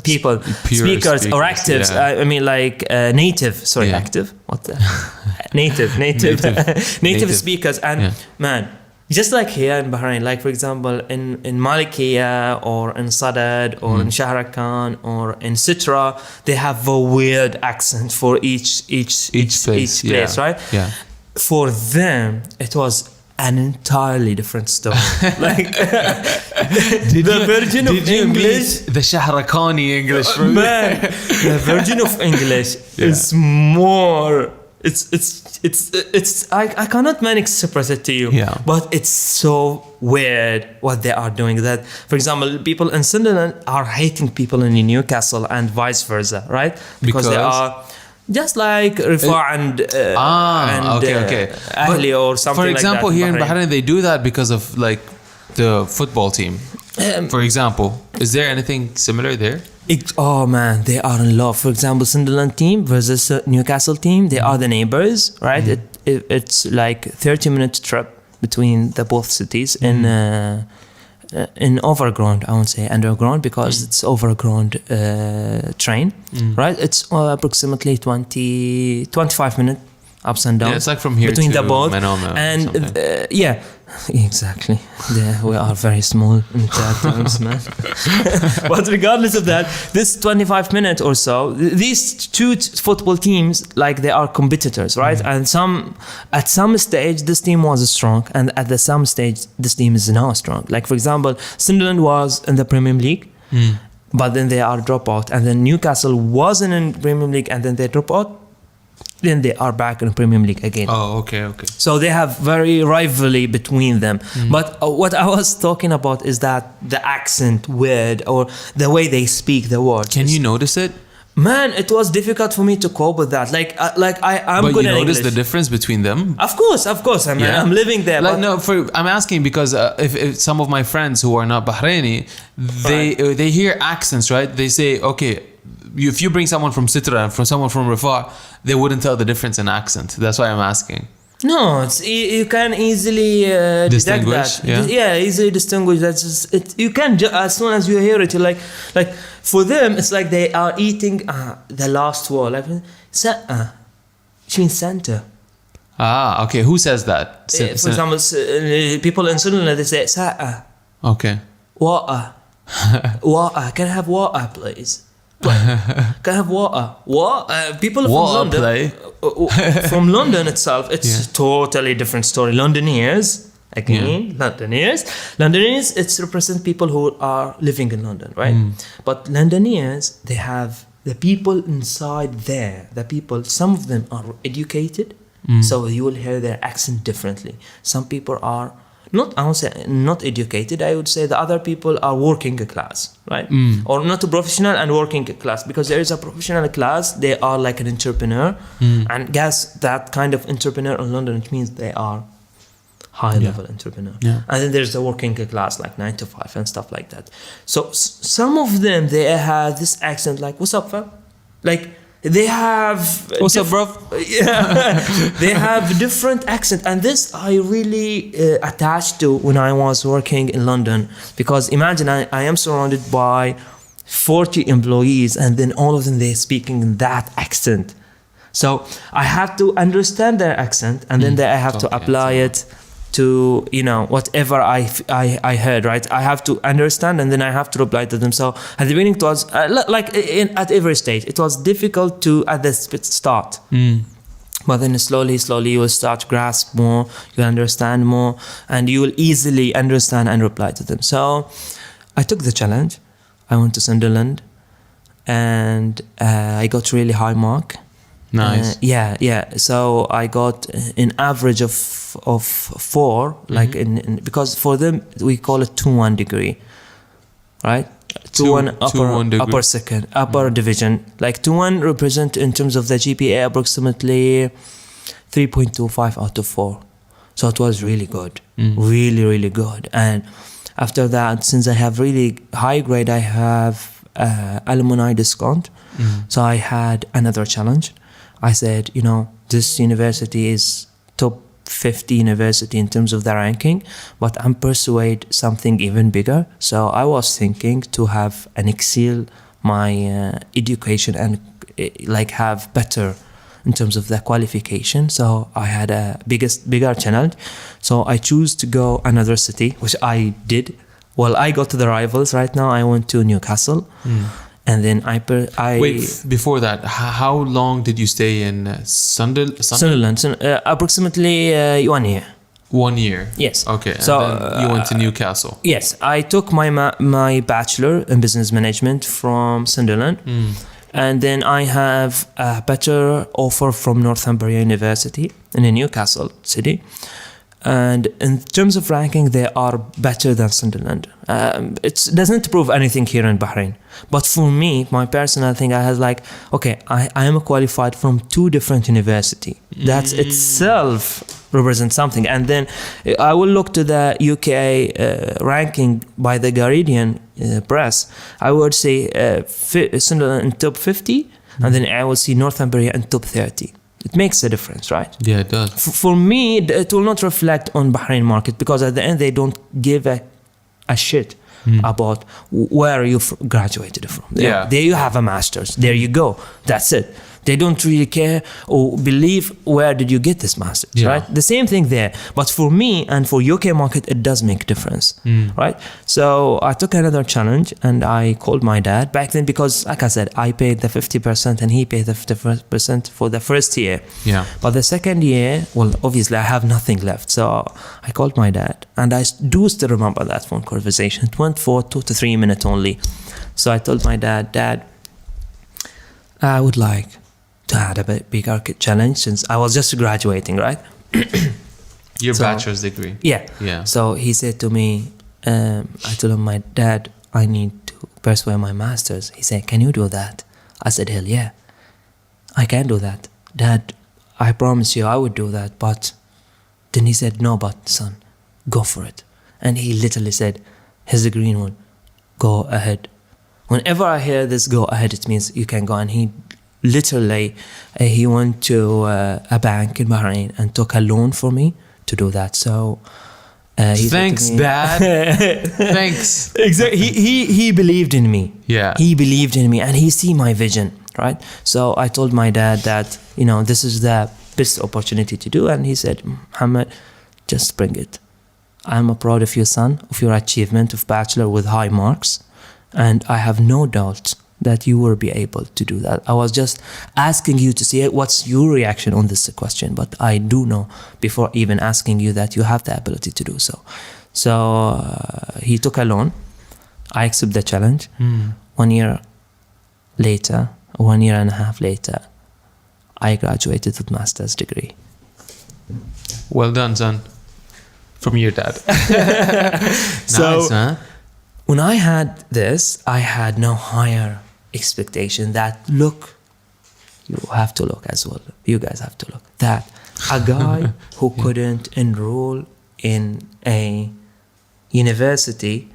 people, speakers or actives. I mean native. Sorry, active. What the native speakers, and man. Just like here in Bahrain, like for example in Malikiya or in Sadad or in Shahrakan or in Sitra, they have a weird accent for each place, right? Yeah. For them, it was an entirely different story. Like the version of English, the Shahrakani English, man, the version of English is more. I cannot express it to you. Yeah. But it's so weird what they are doing. That, for example, people in Sunderland are hating people in Newcastle and vice versa, right? Because they are just like Rifa and Ahli or something like that. For example, here in Bahrain, they do that because of like the football team. For example, is there anything similar there? Oh man, they are in love. For example, Sunderland team versus Newcastle team, they are the neighbors, right? It's like 30-minute trip between the both cities in overground, I won't say underground because it's overground train, right? It's approximately 25 minutes ups and downs. Yeah, it's like from here between to the both. Manoma And yeah, exactly. Yeah, we are very small in that terms, man. But regardless of that, this 25 minutes or so, these two football teams, like they are competitors, right? And at some stage, this team was strong, and at some stage, this team is now strong. Like for example, Sunderland was in the Premier League, but then they are drop out, and then Newcastle wasn't in Premier League, and then they drop out. Then they are back in the Premier League again. Oh, okay. So they have very rivalry between them. But what I was talking about is that the accent word or the way they speak the words. Can you notice it? Man, it was difficult for me to cope with that. I'm but good you at notice English. the difference between them? Of course. I'm living there. Like, no, I'm asking because if some of my friends who are not Bahraini, they hear accents, right? They say, okay, if you bring someone from Sitra and from someone from Rifah, they wouldn't tell the difference in accent. That's why I'm asking. No, you can easily distinguish. That. Yeah, easily distinguish. That's just it. You can as soon as you hear it, you're like for them, it's like they are eating the last word. Like she means center. Ah, okay. Who says that? For example, people in Sunderland, they say sa'a. Okay. Wa'a. Wa'a. Can I have wa'a, please? Can I have water? What? People from London. From London itself, it's totally different story. Londoners, it's represent people who are living in London, right? But Londoners, they have the people inside there. The people, some of them are educated, so you will hear their accent differently. Some people are not educated. I would say the other people are working class, right? Or not a professional and working class, because there is a professional class. They are like an entrepreneur, and guess that kind of entrepreneur in London, it means they are high level entrepreneur. And then there's the working class, like 9 to 5 and stuff like that. So some of them, they have this accent like, what's up, fam? Like they have what's up, bro? Yeah, they have different accent, and this I really attached to when I was working in London, because imagine I am surrounded by 40 employees, and then all of them they're speaking in that accent. So I have to understand their accent, and then I have to apply it to whatever I heard, right? I have to understand, and then I have to reply to them. So at the beginning it was at every stage it was difficult to at the start, but then slowly you will start to grasp more, you understand more, and you will easily understand and reply to them. So I took the challenge. I went to Sunderland, and I got really high mark. Nice. So I got an average of 4, like because for them we call it 2-1 degree, right? 2-1 upper division. Like 2-1 represent in terms of the GPA approximately 3.25 out of 4. So it was really good, really good. And after that, since I have really high grade, I have alumni discount. So I had another challenge. I said, this university is top 50 university in terms of the ranking, but I'm persuade something even bigger. So I was thinking to have an excel my education and have better in terms of the qualification. So I had a bigger challenge. So I choose to go another city, which I did. Well, I got to the rivals. Right now I went to Newcastle. And then I wait, before that, how long did you stay in Sunderland? Approximately 1 year. 1 year. Yes. Okay. So, And then you went to Newcastle. Yes, I took my bachelor in business management from Sunderland, and then I have a better offer from Northumbria University in Newcastle city. And in terms of ranking, they are better than Sunderland. It doesn't prove anything here in Bahrain. But for me, my personal thing, I was like, okay, I am qualified from 2 different universities. That's itself represents something. And then I will look to the UK ranking by the Guardian press. I would say Sunderland in top 50, and then I will see Northumbria in top 30. It makes a difference, right? Yeah, it does. For me, it will not reflect on Bahrain market, because at the end they don't give a shit about where you graduated from. Yeah. There you have a master's. There you go. That's it. They don't really care or believe where did you get this master's, Yeah. right? The same thing there. But for me and for UK market, it does make difference, right? So I took another challenge and I called my dad back then, because like I said, I paid the 50% and he paid the 50% for the first year. Yeah. But the second year, well, obviously I have nothing left. So I called my dad, and I do still remember that phone conversation. It went for 2 to 3 minutes only. So I told my dad, Dad, I would like to have a bigger challenge, since I was just graduating, right? Your So- bachelor's degree. Yeah. Yeah. So he said to me, I told him, my dad, I need to pursue my master's. He said, can you do that? I said, hell yeah, I can do that. Dad, I promise you I would do that. But then he said, no, but son, go for it. And he literally said, here's a green one, go ahead. Whenever I hear this go ahead, it means you can go. And he literally, he went to a bank in Bahrain and took a loan for me to do that. So he said to Thanks, me- Dad. Thanks. Exactly. He believed in me. Yeah. He believed in me, and he see my vision, right? So I told my dad that, this is the best opportunity to do. And he said, Muhammad, just bring it. I'm proud of you, son, of your achievement of bachelor with high marks. And I have no doubt that you will be able to do that. I was just asking you to see what's your reaction on this question, but I do know before even asking you that you have the ability to do so. So he took a loan. I accept the challenge. 1 year later, 1 year and a half later, I graduated with master's degree. Well done, son. From your dad. So- Nice, huh? When I had this, I had no higher expectation that, look, you have to look as well. You guys have to look. That a guy who couldn't enroll in a university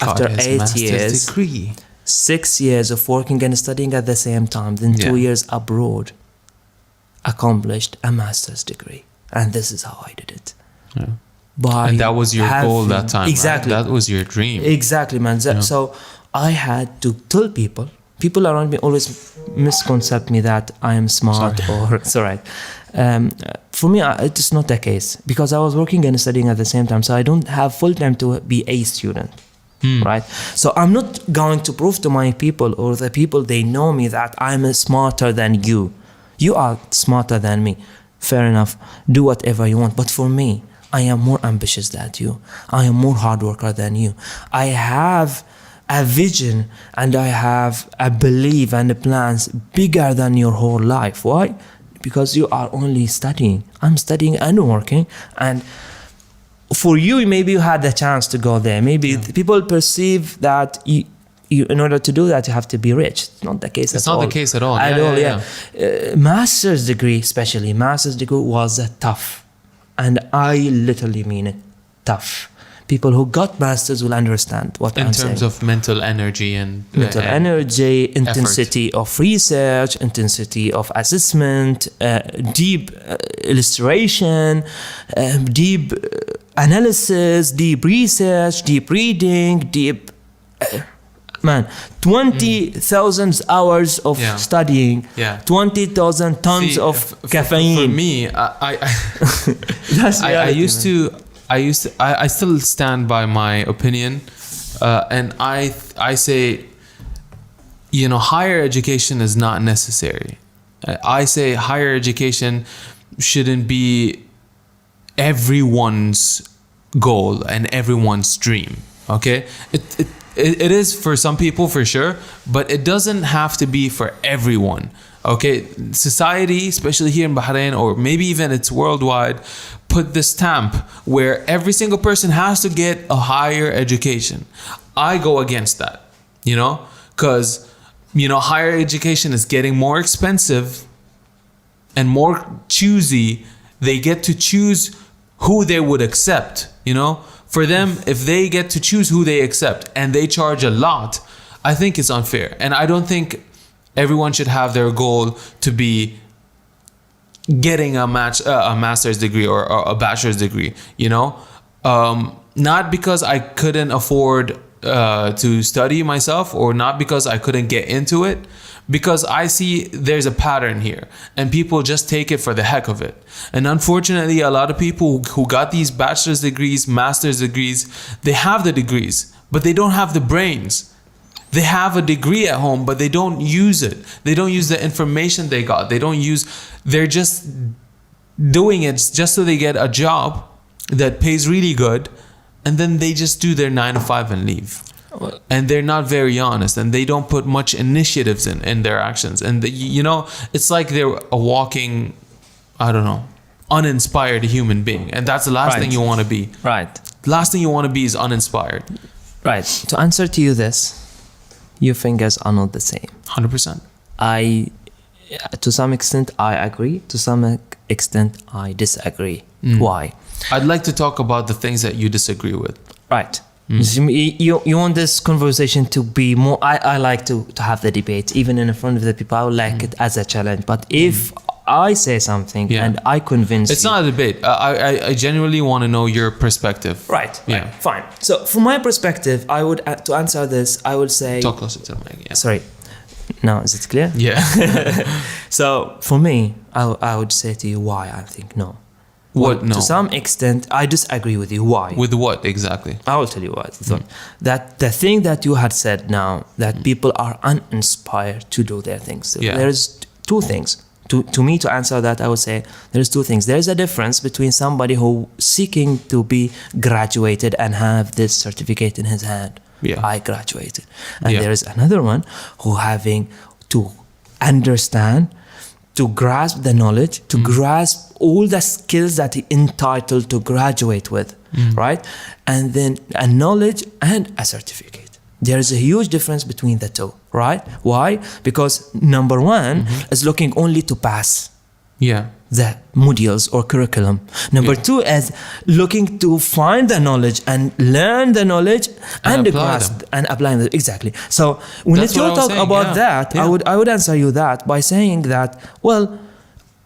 after Got his 8 master's years, degree. 6 years of working and studying at the same time, then 2 Yeah. years abroad, accomplished a master's degree. And this is how I did it. Yeah. By And that was your goal having- that time. Exactly. Right? That was your dream. Exactly, man. So I had to tell people around me always misconcept me that I am smart or it's all right. For me, it's not the case, because I was working and studying at the same time. So I don't have full time to be a student, right? So I'm not going to prove to my people or the people they know me that I'm smarter than you. You are smarter than me. Fair enough. Do whatever you want. But for me, I am more ambitious than you. I am more hard worker than you. I have a vision and I have a belief and a plans bigger than your whole life. Why? Because you are only studying. I'm studying and working. And for you, maybe you had the chance to go there. Maybe people perceive that you, in order to do that, you have to be rich. It's not the case It's at all. not the case at all. At Yeah, all, yeah, yeah. Master's degree, especially master's degree, was tough. And I literally mean it, tough. People who got masters will understand what In I'm terms saying. of mental energy and Mental and energy, intensity of research, intensity of assessment, deep illustration, deep analysis, deep research, deep reading, deep... 20,000 hours of Yeah. studying, Yeah. 20,000 tons See, of caffeine. For me, That's I reality, used man. to, I still stand by my opinion, and I say, higher education is not necessary. I say higher education shouldn't be everyone's goal and everyone's dream. Okay, it is for some people for sure, but it doesn't have to be for everyone. Okay, society, especially here in Bahrain, or maybe even it's worldwide, put this stamp where every single person has to get a higher education. I go against that, you know, because, you know, higher education is getting more expensive and more choosy. They get to choose who they would accept, you know. For them, if they get to choose who they accept and they charge a lot, I think it's unfair. And I don't think everyone should have their goal to be getting a master's degree or a bachelor's degree, you know. Not because I couldn't afford to study myself, or not because I couldn't get into it, because I see there's a pattern here and people just take it for the heck of it. And unfortunately, a lot of people who got these bachelor's degrees, master's degrees, they have the degrees, but they don't have the brains. They have a degree at home, but they don't use it. They don't use the information they got. They're just doing it just so they get a job that pays really good, and then they just do their 9 to 5 and leave. And they're not very honest, and they don't put much initiatives in their actions. And you know, it's like they're a walking, I don't know, uninspired human being. And that's the last thing you want to be. Right. The last thing you want to be is uninspired. Right. To answer to you this, your fingers are not the same. 100%. To some extent, I agree. To some extent, I disagree. Why? I'd like to talk about the things that you disagree with. Right. You want this conversation to be more. I like to have the debate, even in front of the people. I would like it as a challenge. But if I say something and I convince it's you, not a debate. I genuinely want to know your perspective. Right. Yeah. Right, fine. So from my perspective, I would to answer this, I would say. Talk closer to the mic. Yeah. Sorry. Now is it clear? Yeah. So for me, I would say to you why I think no. What? No. To some extent, I disagree with you. Why? With what exactly? I will tell you what. That the thing that you had said now, that people are uninspired to do their things. So there's two things. To me, to answer that, I would say there's two things. There's a difference between somebody who seeking to be graduated and have this certificate in his hand. I graduated. And there is another one who having to understand, to grasp the knowledge, to grasp all the skills that he entitled to graduate with, right? And then a knowledge and a certificate. There is a huge difference between the two, right? Why? Because number one is looking only to pass the modules or curriculum. Number two is looking to find the knowledge and learn the knowledge and grasp and apply them. Exactly. So when you talk about that, I would answer you that by saying that, well,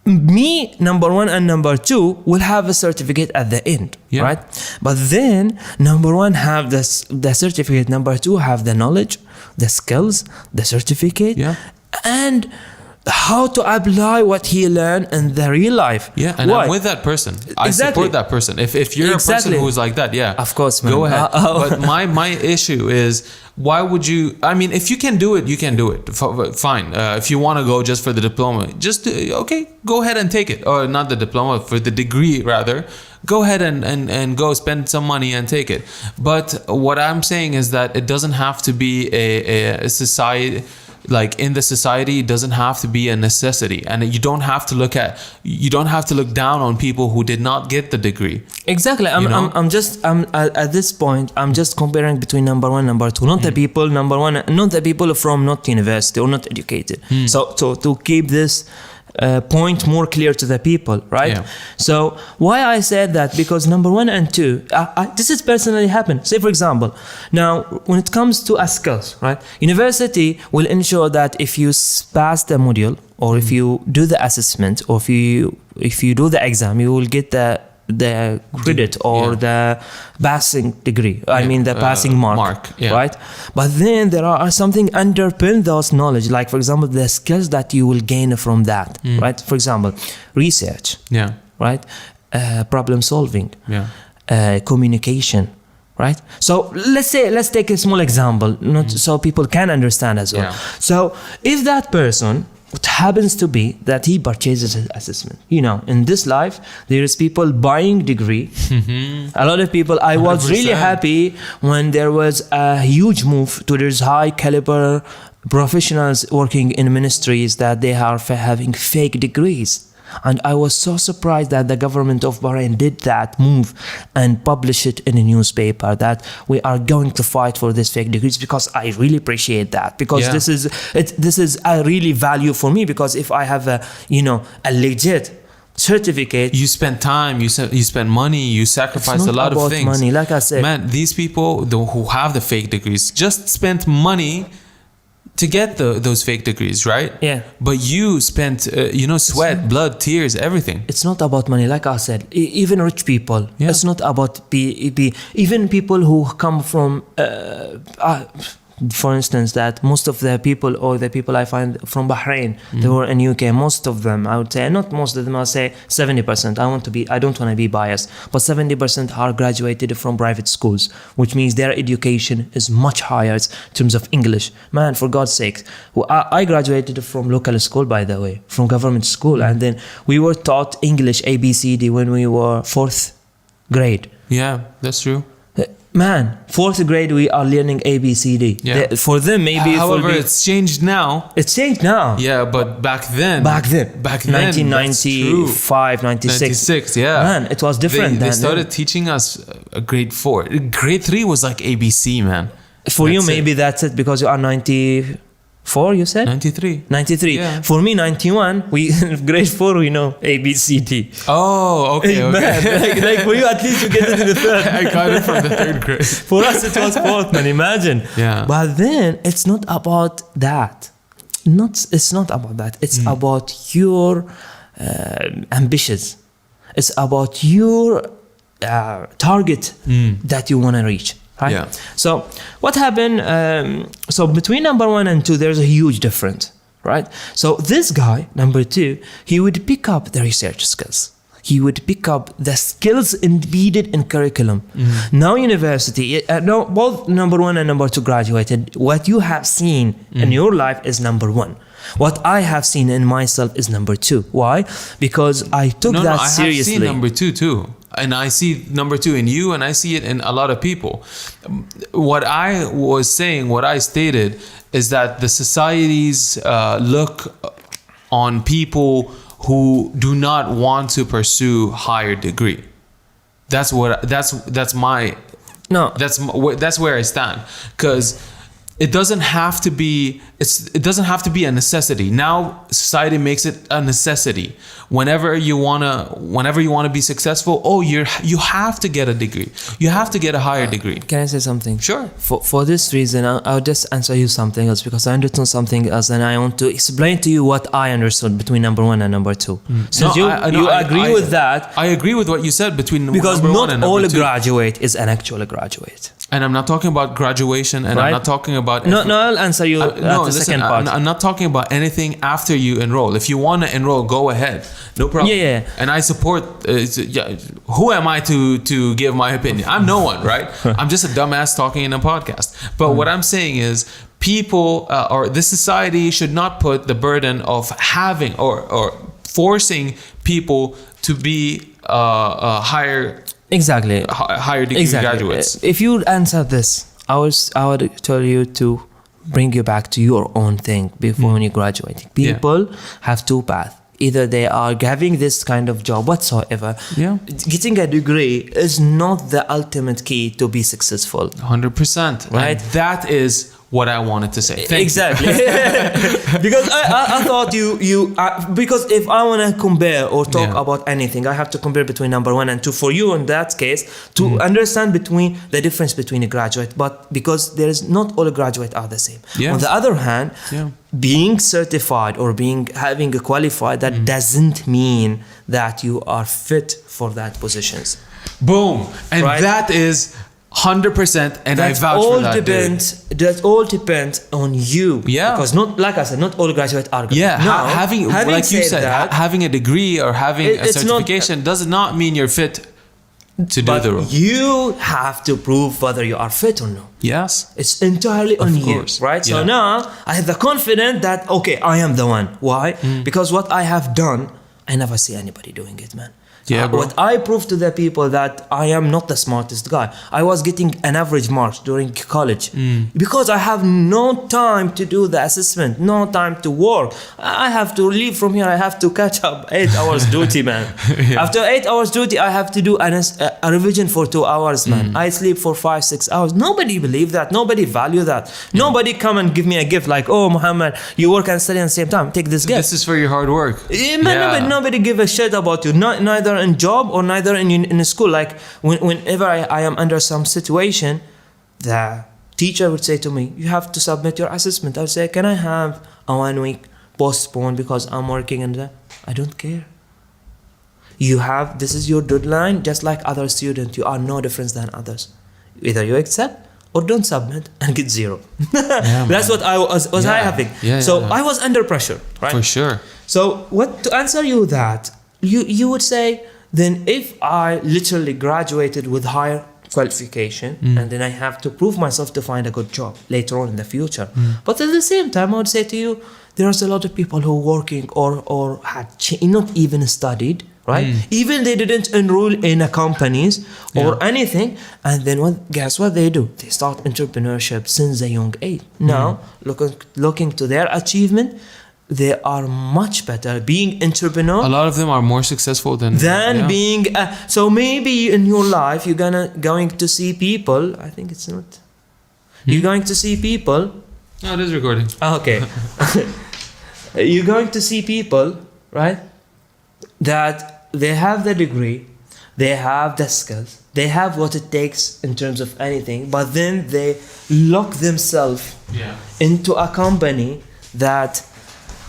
me, number one and number two will have a certificate at the end, right? But then number one have the certificate, number two have the knowledge, the skills, the certificate, and how to apply what he learned in the real life. And I'm with that person. I support that person. If you're a person who's like that, of course, man. Go ahead. But my issue is, why would you? I mean, if you can do it, you can do it. Fine. If you want to go just for the diploma, go ahead and take it. Or not the diploma, for the degree rather. Go ahead and go spend some money and take it. But what I'm saying is that it doesn't have to be a society. Like in the society, it doesn't have to be a necessity, and you don't have to look down on people who did not get the degree. Exactly. I'm just at this point, I'm just comparing between number one, number two, not the people number one, not the people from not university or not educated. So to keep this point more clear to the people, right? So why I said that, because number one and two, this is personally happened. Say for example, now when it comes to skills, right? University will ensure that if you pass the module, or if you do the assessment, or if you do the exam, you will get the credit or the passing degree. I mean the passing mark, right? But then there are something underpin those knowledge, like for example the skills that you will gain from that, right? For example, research, right? Problem solving, communication, right? So let's take a small example, not so people can understand as well. So if that person It happens to be that he purchases his assessment. You know, in this life, there is people buying degree. A lot of people, I was really 100%. happy when there was a huge move towards high caliber professionals working in ministries that they are having fake degrees. And I was so surprised that the government of Bahrain did that move and publish it in a newspaper that we are going to fight for this fake degrees, because I really appreciate that, because Yeah. this is a really value for me, because if I have a legit certificate, You spend time, you spend money, you sacrifice a lot of about things. money, like I said. Man, these people who have the fake degrees just spent money to get those fake degrees, right? Yeah. But you spent, sweat, blood, tears, everything. It's not about money, like I said. Even rich people. Yeah. It's not about even people who come from. For instance, that most of the people, or the people I find from Bahrain, they were in UK. Most of them, I would say, not most of them, I'll say 70%. I don't want to be biased, but 70% are graduated from private schools, which means their education is much higher in terms of English. Man, for God's sake, I graduated from local school, by the way, from government school, and then we were taught English ABCD when we were 4th grade. Yeah, that's true. Man, 4th grade we are learning ABCD. Yeah. For them, maybe However, it will be, it's changed now. it's changed now. Yeah, but back then, 1995, 96. 96, yeah. Man, it was different They then. started teaching us grade 4. Grade 3 was like ABC, man. For you, That's it. maybe that's it, because you are 94, you said? 93. 93. Yeah. For me, 91, we grade 4, we know ABCD. Oh, okay, okay. Man, like for you, at least you get it to the third. I got it from the 3rd grade. For us, it was 4th, man, imagine. Yeah. But then, it's not about that. It's not about that. It's about your ambitions. It's about your target that you want to reach. Right? Yeah. So what happened? So between number 1 and 2, there's a huge difference, right? So this guy, number 2, he would pick up the research skills. He would pick up the skills embedded in curriculum. Now university, no, both number 1 and number 2 graduated. What you have seen in your life is number 1. What I have seen in myself is number 2. Why? Because I took that I seriously. have seen number 2 too. And I see number 2 in you, and I see it in a lot of people. What I was saying, what I stated, is that the societies look on people who do not want to pursue higher degree. That's where I stand, because it doesn't have to be a necessity. Now society makes it a necessity. Whenever you wanna be successful, you have to get a degree. You have to get a higher degree. Can I say something? Sure. For this reason, I'll just answer you something else, because I understood something else, and I want to explain to you what I understood between number 1 and number 2. Since you agree with that, I agree with what you said between because number 1 not and all number 2. graduate is an actual graduate. And I'm not talking about graduation, and Right? I'm not talking about No, I'll answer you at the second part. I'm not talking about anything after you enroll. If you want to enroll, go ahead, no problem. Yeah. And I support. Who am I to give my opinion? I'm no one, right? I'm just a dumbass talking in a podcast. But what I'm saying is, people or the society should not put the burden of having or forcing people to be higher degree graduates. If you answer this, I would tell you to bring you back to your own thing before when you graduate. People have 2 paths. Either they are having this kind of job whatsoever. Yeah. Getting a degree is not the ultimate key to be successful. 100%. Right? And that is what I wanted to say. Thank Exactly. Because I thought you because if I want to compare or talk about anything, I have to compare between number 1 and 2 for you in that case to understand between the difference between a graduate. But because there is not all graduates are the same. Yeah. On the other hand, being certified or having a qualified, that doesn't mean that you are fit for that positions. Boom. And that is 100%, and I vouch for that. That all depends on you. Yeah. Because like I said, not all graduates are. Yeah. Now, having like you said, having a degree or having a certification does not mean you're fit to do But the role. you have to prove whether you are fit or not. Yes. It's entirely on you, course. right? So Yeah. now I have the confidence that, okay, I am the one. Why? Because what I have done, I never see anybody doing it, man. Yeah, bro. What I prove to the people that I am not the smartest guy. I was getting an average marks during college because I have no time to do the assessment, no time to work. I have to leave from here. I have to catch up 8 hours duty, man. Yeah. After 8 hours duty, I have to do a revision for 2 hours, man. I sleep for 5-6 hours. Nobody believe that. Nobody value that. Nobody come and give me a gift like, oh, Muhammad, you work and study at the same time. Take this gift. This is for your hard work. Man, nobody give a shit about you. Neither in job or neither in school. Like whenever I am under some situation, the teacher would say to me, you have to submit your assessment. I would say, can I have a 1 week postpone because I'm working and that? I don't care. This is your deadline, just like other students. You are no different than others. Either you accept or don't submit and get 0. That's what I was having. So I was under pressure, right? For sure. So to answer you that, you would say, then if I literally graduated with higher qualification and then I have to prove myself to find a good job later on in the future. But at the same time, I would say to you, there's a lot of people who are working or had not even studied, right? Even they didn't enroll in a companies or anything. And then guess what they do? They start entrepreneurship since a young age. Now, looking to their achievement, they are much better being entrepreneur. A lot of them are more successful than being. So maybe in your life you're going to see people. I think it's not. You're going to see people. No, it is recording. Okay. You're going to see people, right? That they have the degree, they have the skills, they have what it takes in terms of anything, but then they lock themselves into a company that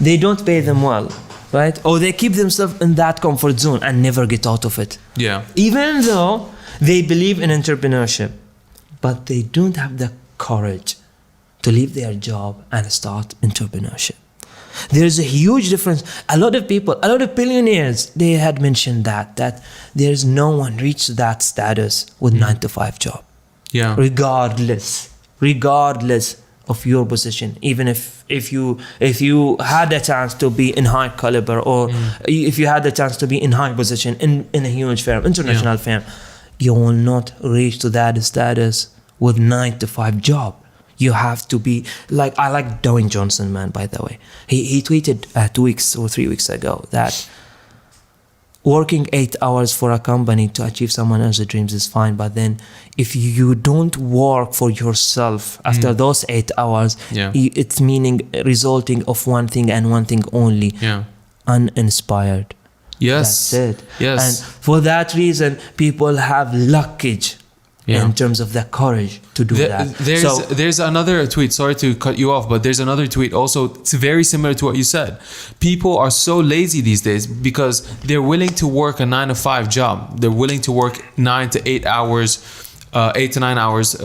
they don't pay them well, right? Or they keep themselves in that comfort zone and never get out of it. Yeah. Even though they believe in entrepreneurship, but they don't have the courage to leave their job and start entrepreneurship. There's a huge difference. A lot of people, a lot of billionaires, they had mentioned that there's no one reached that status with 9-to-5 job. Yeah. Regardless of your position, even if you had a chance to be in high caliber or if you had a chance to be in high position in a huge firm, international firm, you will not reach to that status with 9-to-5 job. You have to be like, I like Dwayne Johnson, man, by the way. He tweeted 2 weeks or 3 weeks ago that working 8 hours for a company to achieve someone else's dreams is fine, but then if you don't work for yourself after those 8 hours, it's meaning resulting of one thing and one thing only, uninspired. Yes. That's it. Yes. And for that reason, people have luggage in terms of the courage to do that. There's another tweet, sorry to cut you off, but there's another tweet also, it's very similar to what you said. People are so lazy these days because they're willing to work a 9-to-5 job. They're willing to work 9 to 8 hours, 8 to 9 hours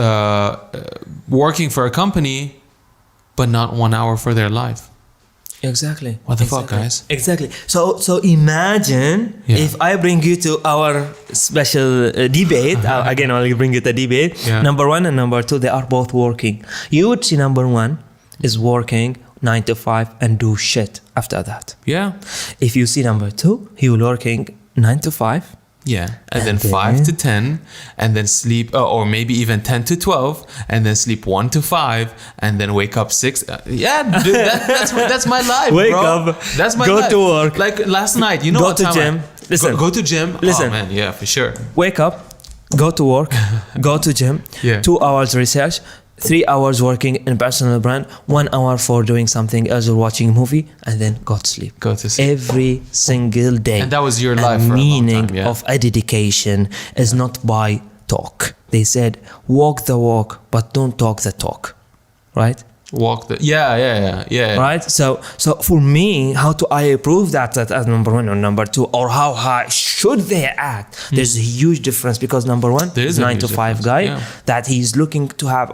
working for a company, but not 1 hour for their life. Exactly. What the fuck, guys? Exactly. So imagine if I bring you to our special debate. Again, I'll bring you the debate. Number 1 and number 2, they are both working. You would see number 1 is working 9-to-5 and do shit after that. Yeah. If you see number 2, he will working 9-to-5. Yeah, and then 5 to 10, and then sleep, or maybe even 10 to 12, and then sleep 1 to 5, and then wake up 6. Yeah, dude, that's my life, wake bro. up, that's my go life. to work. Like last night, you know go what to time gym. Listen, go to gym. Listen, oh man, yeah, for sure. Wake up, go to work, go to gym. 2 hours research. 3 hours working in personal brand, 1 hour for doing something else or watching a movie, and then go to sleep. Go to sleep. Every single day. And that was your life for a long meaning time, of a dedication is not by talk. They said, walk the walk, but don't talk the talk. Right? Walk the... Yeah. Right? So for me, how do I prove that as number 1 or number 2? Or how high should they act? There's a huge difference because number 1 is 9-to-5 guy that he's looking to have,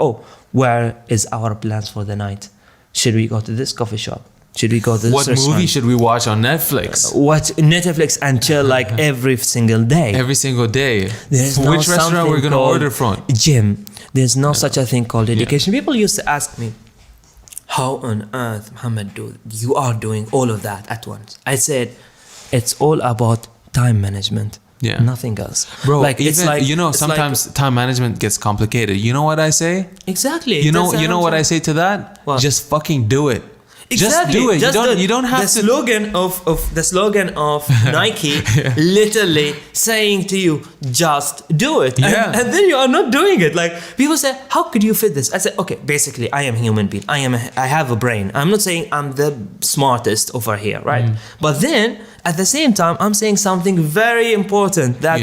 where is our plans for the night? Should we go to this coffee shop? Should we go to this What restaurant? movie should we watch on Netflix? Watch Netflix and chill like every single day. Every single day. There's no Which restaurant something we're going to called order from? Gym. There's no such a thing called education. People used to ask me, how on earth, Muhammad, you are doing all of that at once? I said, it's all about time management. Yeah. Nothing else. Bro, like, even, it's like, you know, it's sometimes like, time management gets complicated. You know what I say? exactly. You know what I say to that? What? Just fucking do it. Exactly. Just do it. You don't have the to. slogan of Nike literally saying to you, just do it. Yeah. And then you are not doing it. Like, people say, how could you fit this? I said, okay, basically I am a human being. I have a brain. I'm not saying I'm the smartest over here, right? But then at the same time, I'm saying something very important, that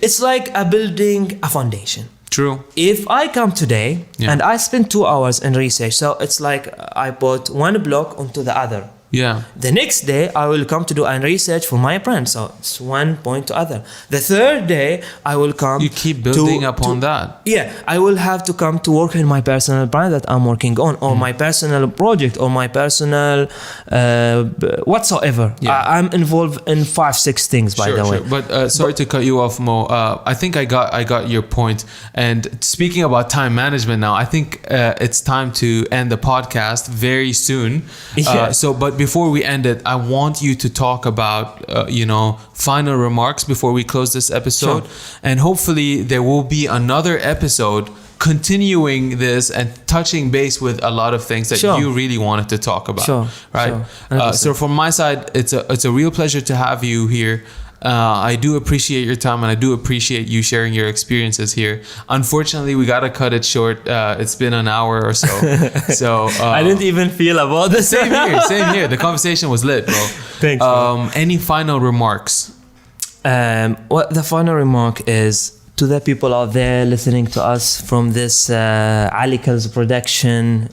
it's like building a foundation. True. If I come today and I spend 2 hours in research, so it's like I put one block onto the other. Yeah. The next day, I will come to do a research for my brand. So it's one point to other. The third day, I will come. You keep building upon that. Yeah, I will have to come to work in my personal brand that I'm working on, or my personal project, or my personal whatsoever. Yeah. I'm involved in 5-6 things, by the way. But sorry to cut you off, Mo. I think I got your point. And speaking about time management now, I think it's time to end the podcast very soon. But before we end it, I want you to talk about, final remarks before we close this episode. Sure. And hopefully there will be another episode continuing this and touching base with a lot of things that you really wanted to talk about. Sure. Right. Sure. So from my side, it's a real pleasure to have you here. I do appreciate your time, and I do appreciate you sharing your experiences here. Unfortunately, we gotta cut it short. It's been an hour or so. So I didn't even feel about this. Same here. The conversation was lit, bro. Thanks. Any final remarks? What the final remark is, to the people out there listening to us from this Alical's production,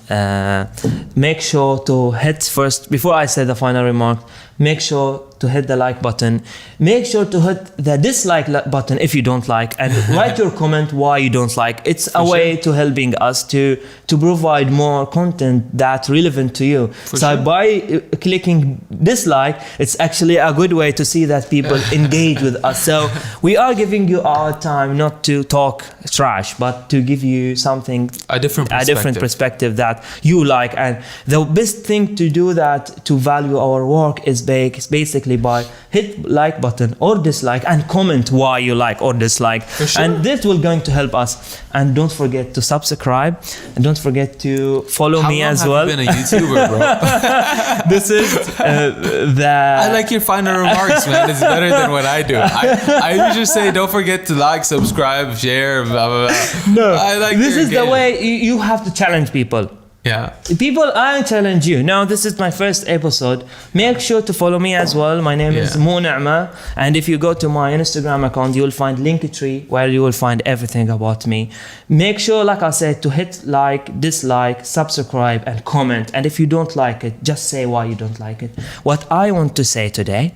make sure to hit first, before I say the final remark, make sure to hit the like button. Make sure to hit the dislike button if you don't like, and write your comment why you don't like. It's a way to helping us to provide more content that's relevant to you. By clicking dislike, it's actually a good way to see that people engage with us. So we are giving you our time not to talk trash, but to give you something, a different perspective that you like. And the best thing to do that, to value our work, is basically by hit like button or dislike and comment why you like or dislike. And this will going to help us. And don't forget to subscribe, and don't forget to follow me as well. How long have you been a YouTuber, bro? This is I like your final remarks, man. It's better than what I do. I usually say don't forget to like, subscribe, share, blah blah blah. No, I like this is game. the way you have to challenge people. Yeah. People, I challenge you. Now, this is my first episode. Make sure to follow me as well. My name is Mo Na'ma. And if you go to my Instagram account, you will find Linktree, where you will find everything about me. Make sure, like I said, to hit like, dislike, subscribe, and comment. And if you don't like it, just say why you don't like it. What I want to say today,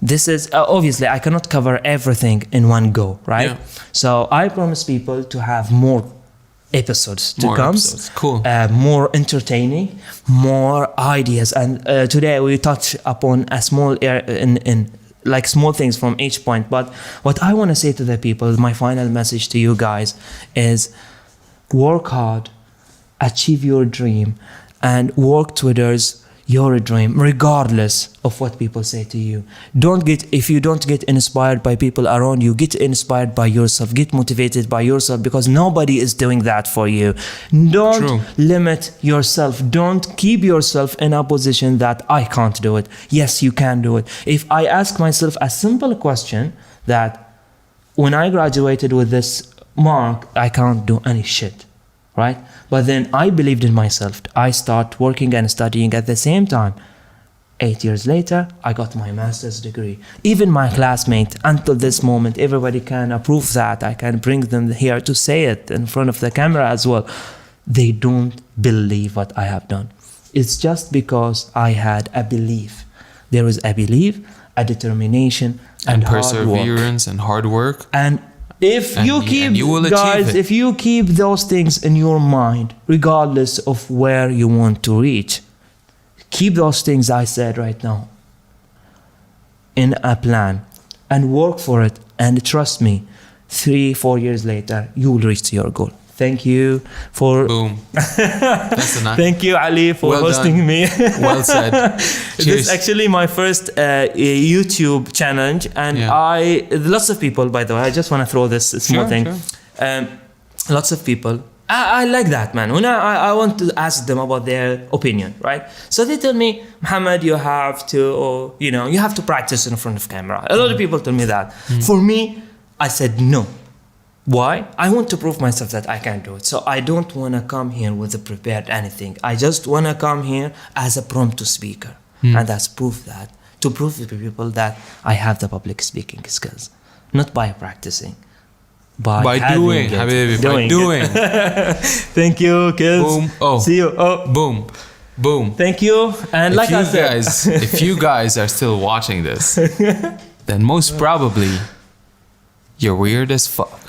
this is, obviously, I cannot cover everything in one go, right? Yeah. So I promise people to have more episodes to come. Cool. More entertaining, more ideas, and today we touch upon a small in like small things from each point. But what I want to say to the people, my final message to you guys, is work hard, achieve your dream, and work towards your dream, regardless of what people say to you. If you don't get inspired by people around you, get inspired by yourself, get motivated by yourself, because nobody is doing that for you. Don't limit yourself. Don't keep yourself in a position that I can't do it. Yes, you can do it. If I ask myself a simple question, that when I graduated with this mark, I can't do any shit, right? But then I believed in myself. I start working and studying at the same time. 8 years later, I got my master's degree. Even my classmate, until this moment, everybody can approve that. I can bring them here to say it in front of the camera as well. They don't believe what I have done. It's just because I had a belief. There was a belief, a determination, and perseverance and hard work. And if you keep those things in your mind, regardless of where you want to reach, keep those things I said right now in a plan and work for it. And trust me, 3-4 years later, you will reach your goal. Thank you for... Boom. That's a nice. Thank you, Ali, for Well hosting done. me. Well said. This Cheers. is actually my first YouTube challenge, and Yeah. lots of people, by the way, I just want to throw this small Sure, thing. sure. Lots of people, I like that, man. When I want to ask them about their opinion, right? So they tell me, Muhammad, you have to, you have to practice in front of camera. A lot of people tell me that. For me, I said no. Why? I want to prove myself that I can do it. So I don't want to come here with a prepared anything. I just want to come here as a prompt speaker. And that's proof that, to prove to people that I have the public speaking skills. Not by practicing. By having doing, it. Habibi, by Doing it. doing. Thank you, kids. Boom. Oh. See you. Oh, Boom. Boom. thank you. And like I said, If you guys are still watching this, then most probably you're weird as fuck.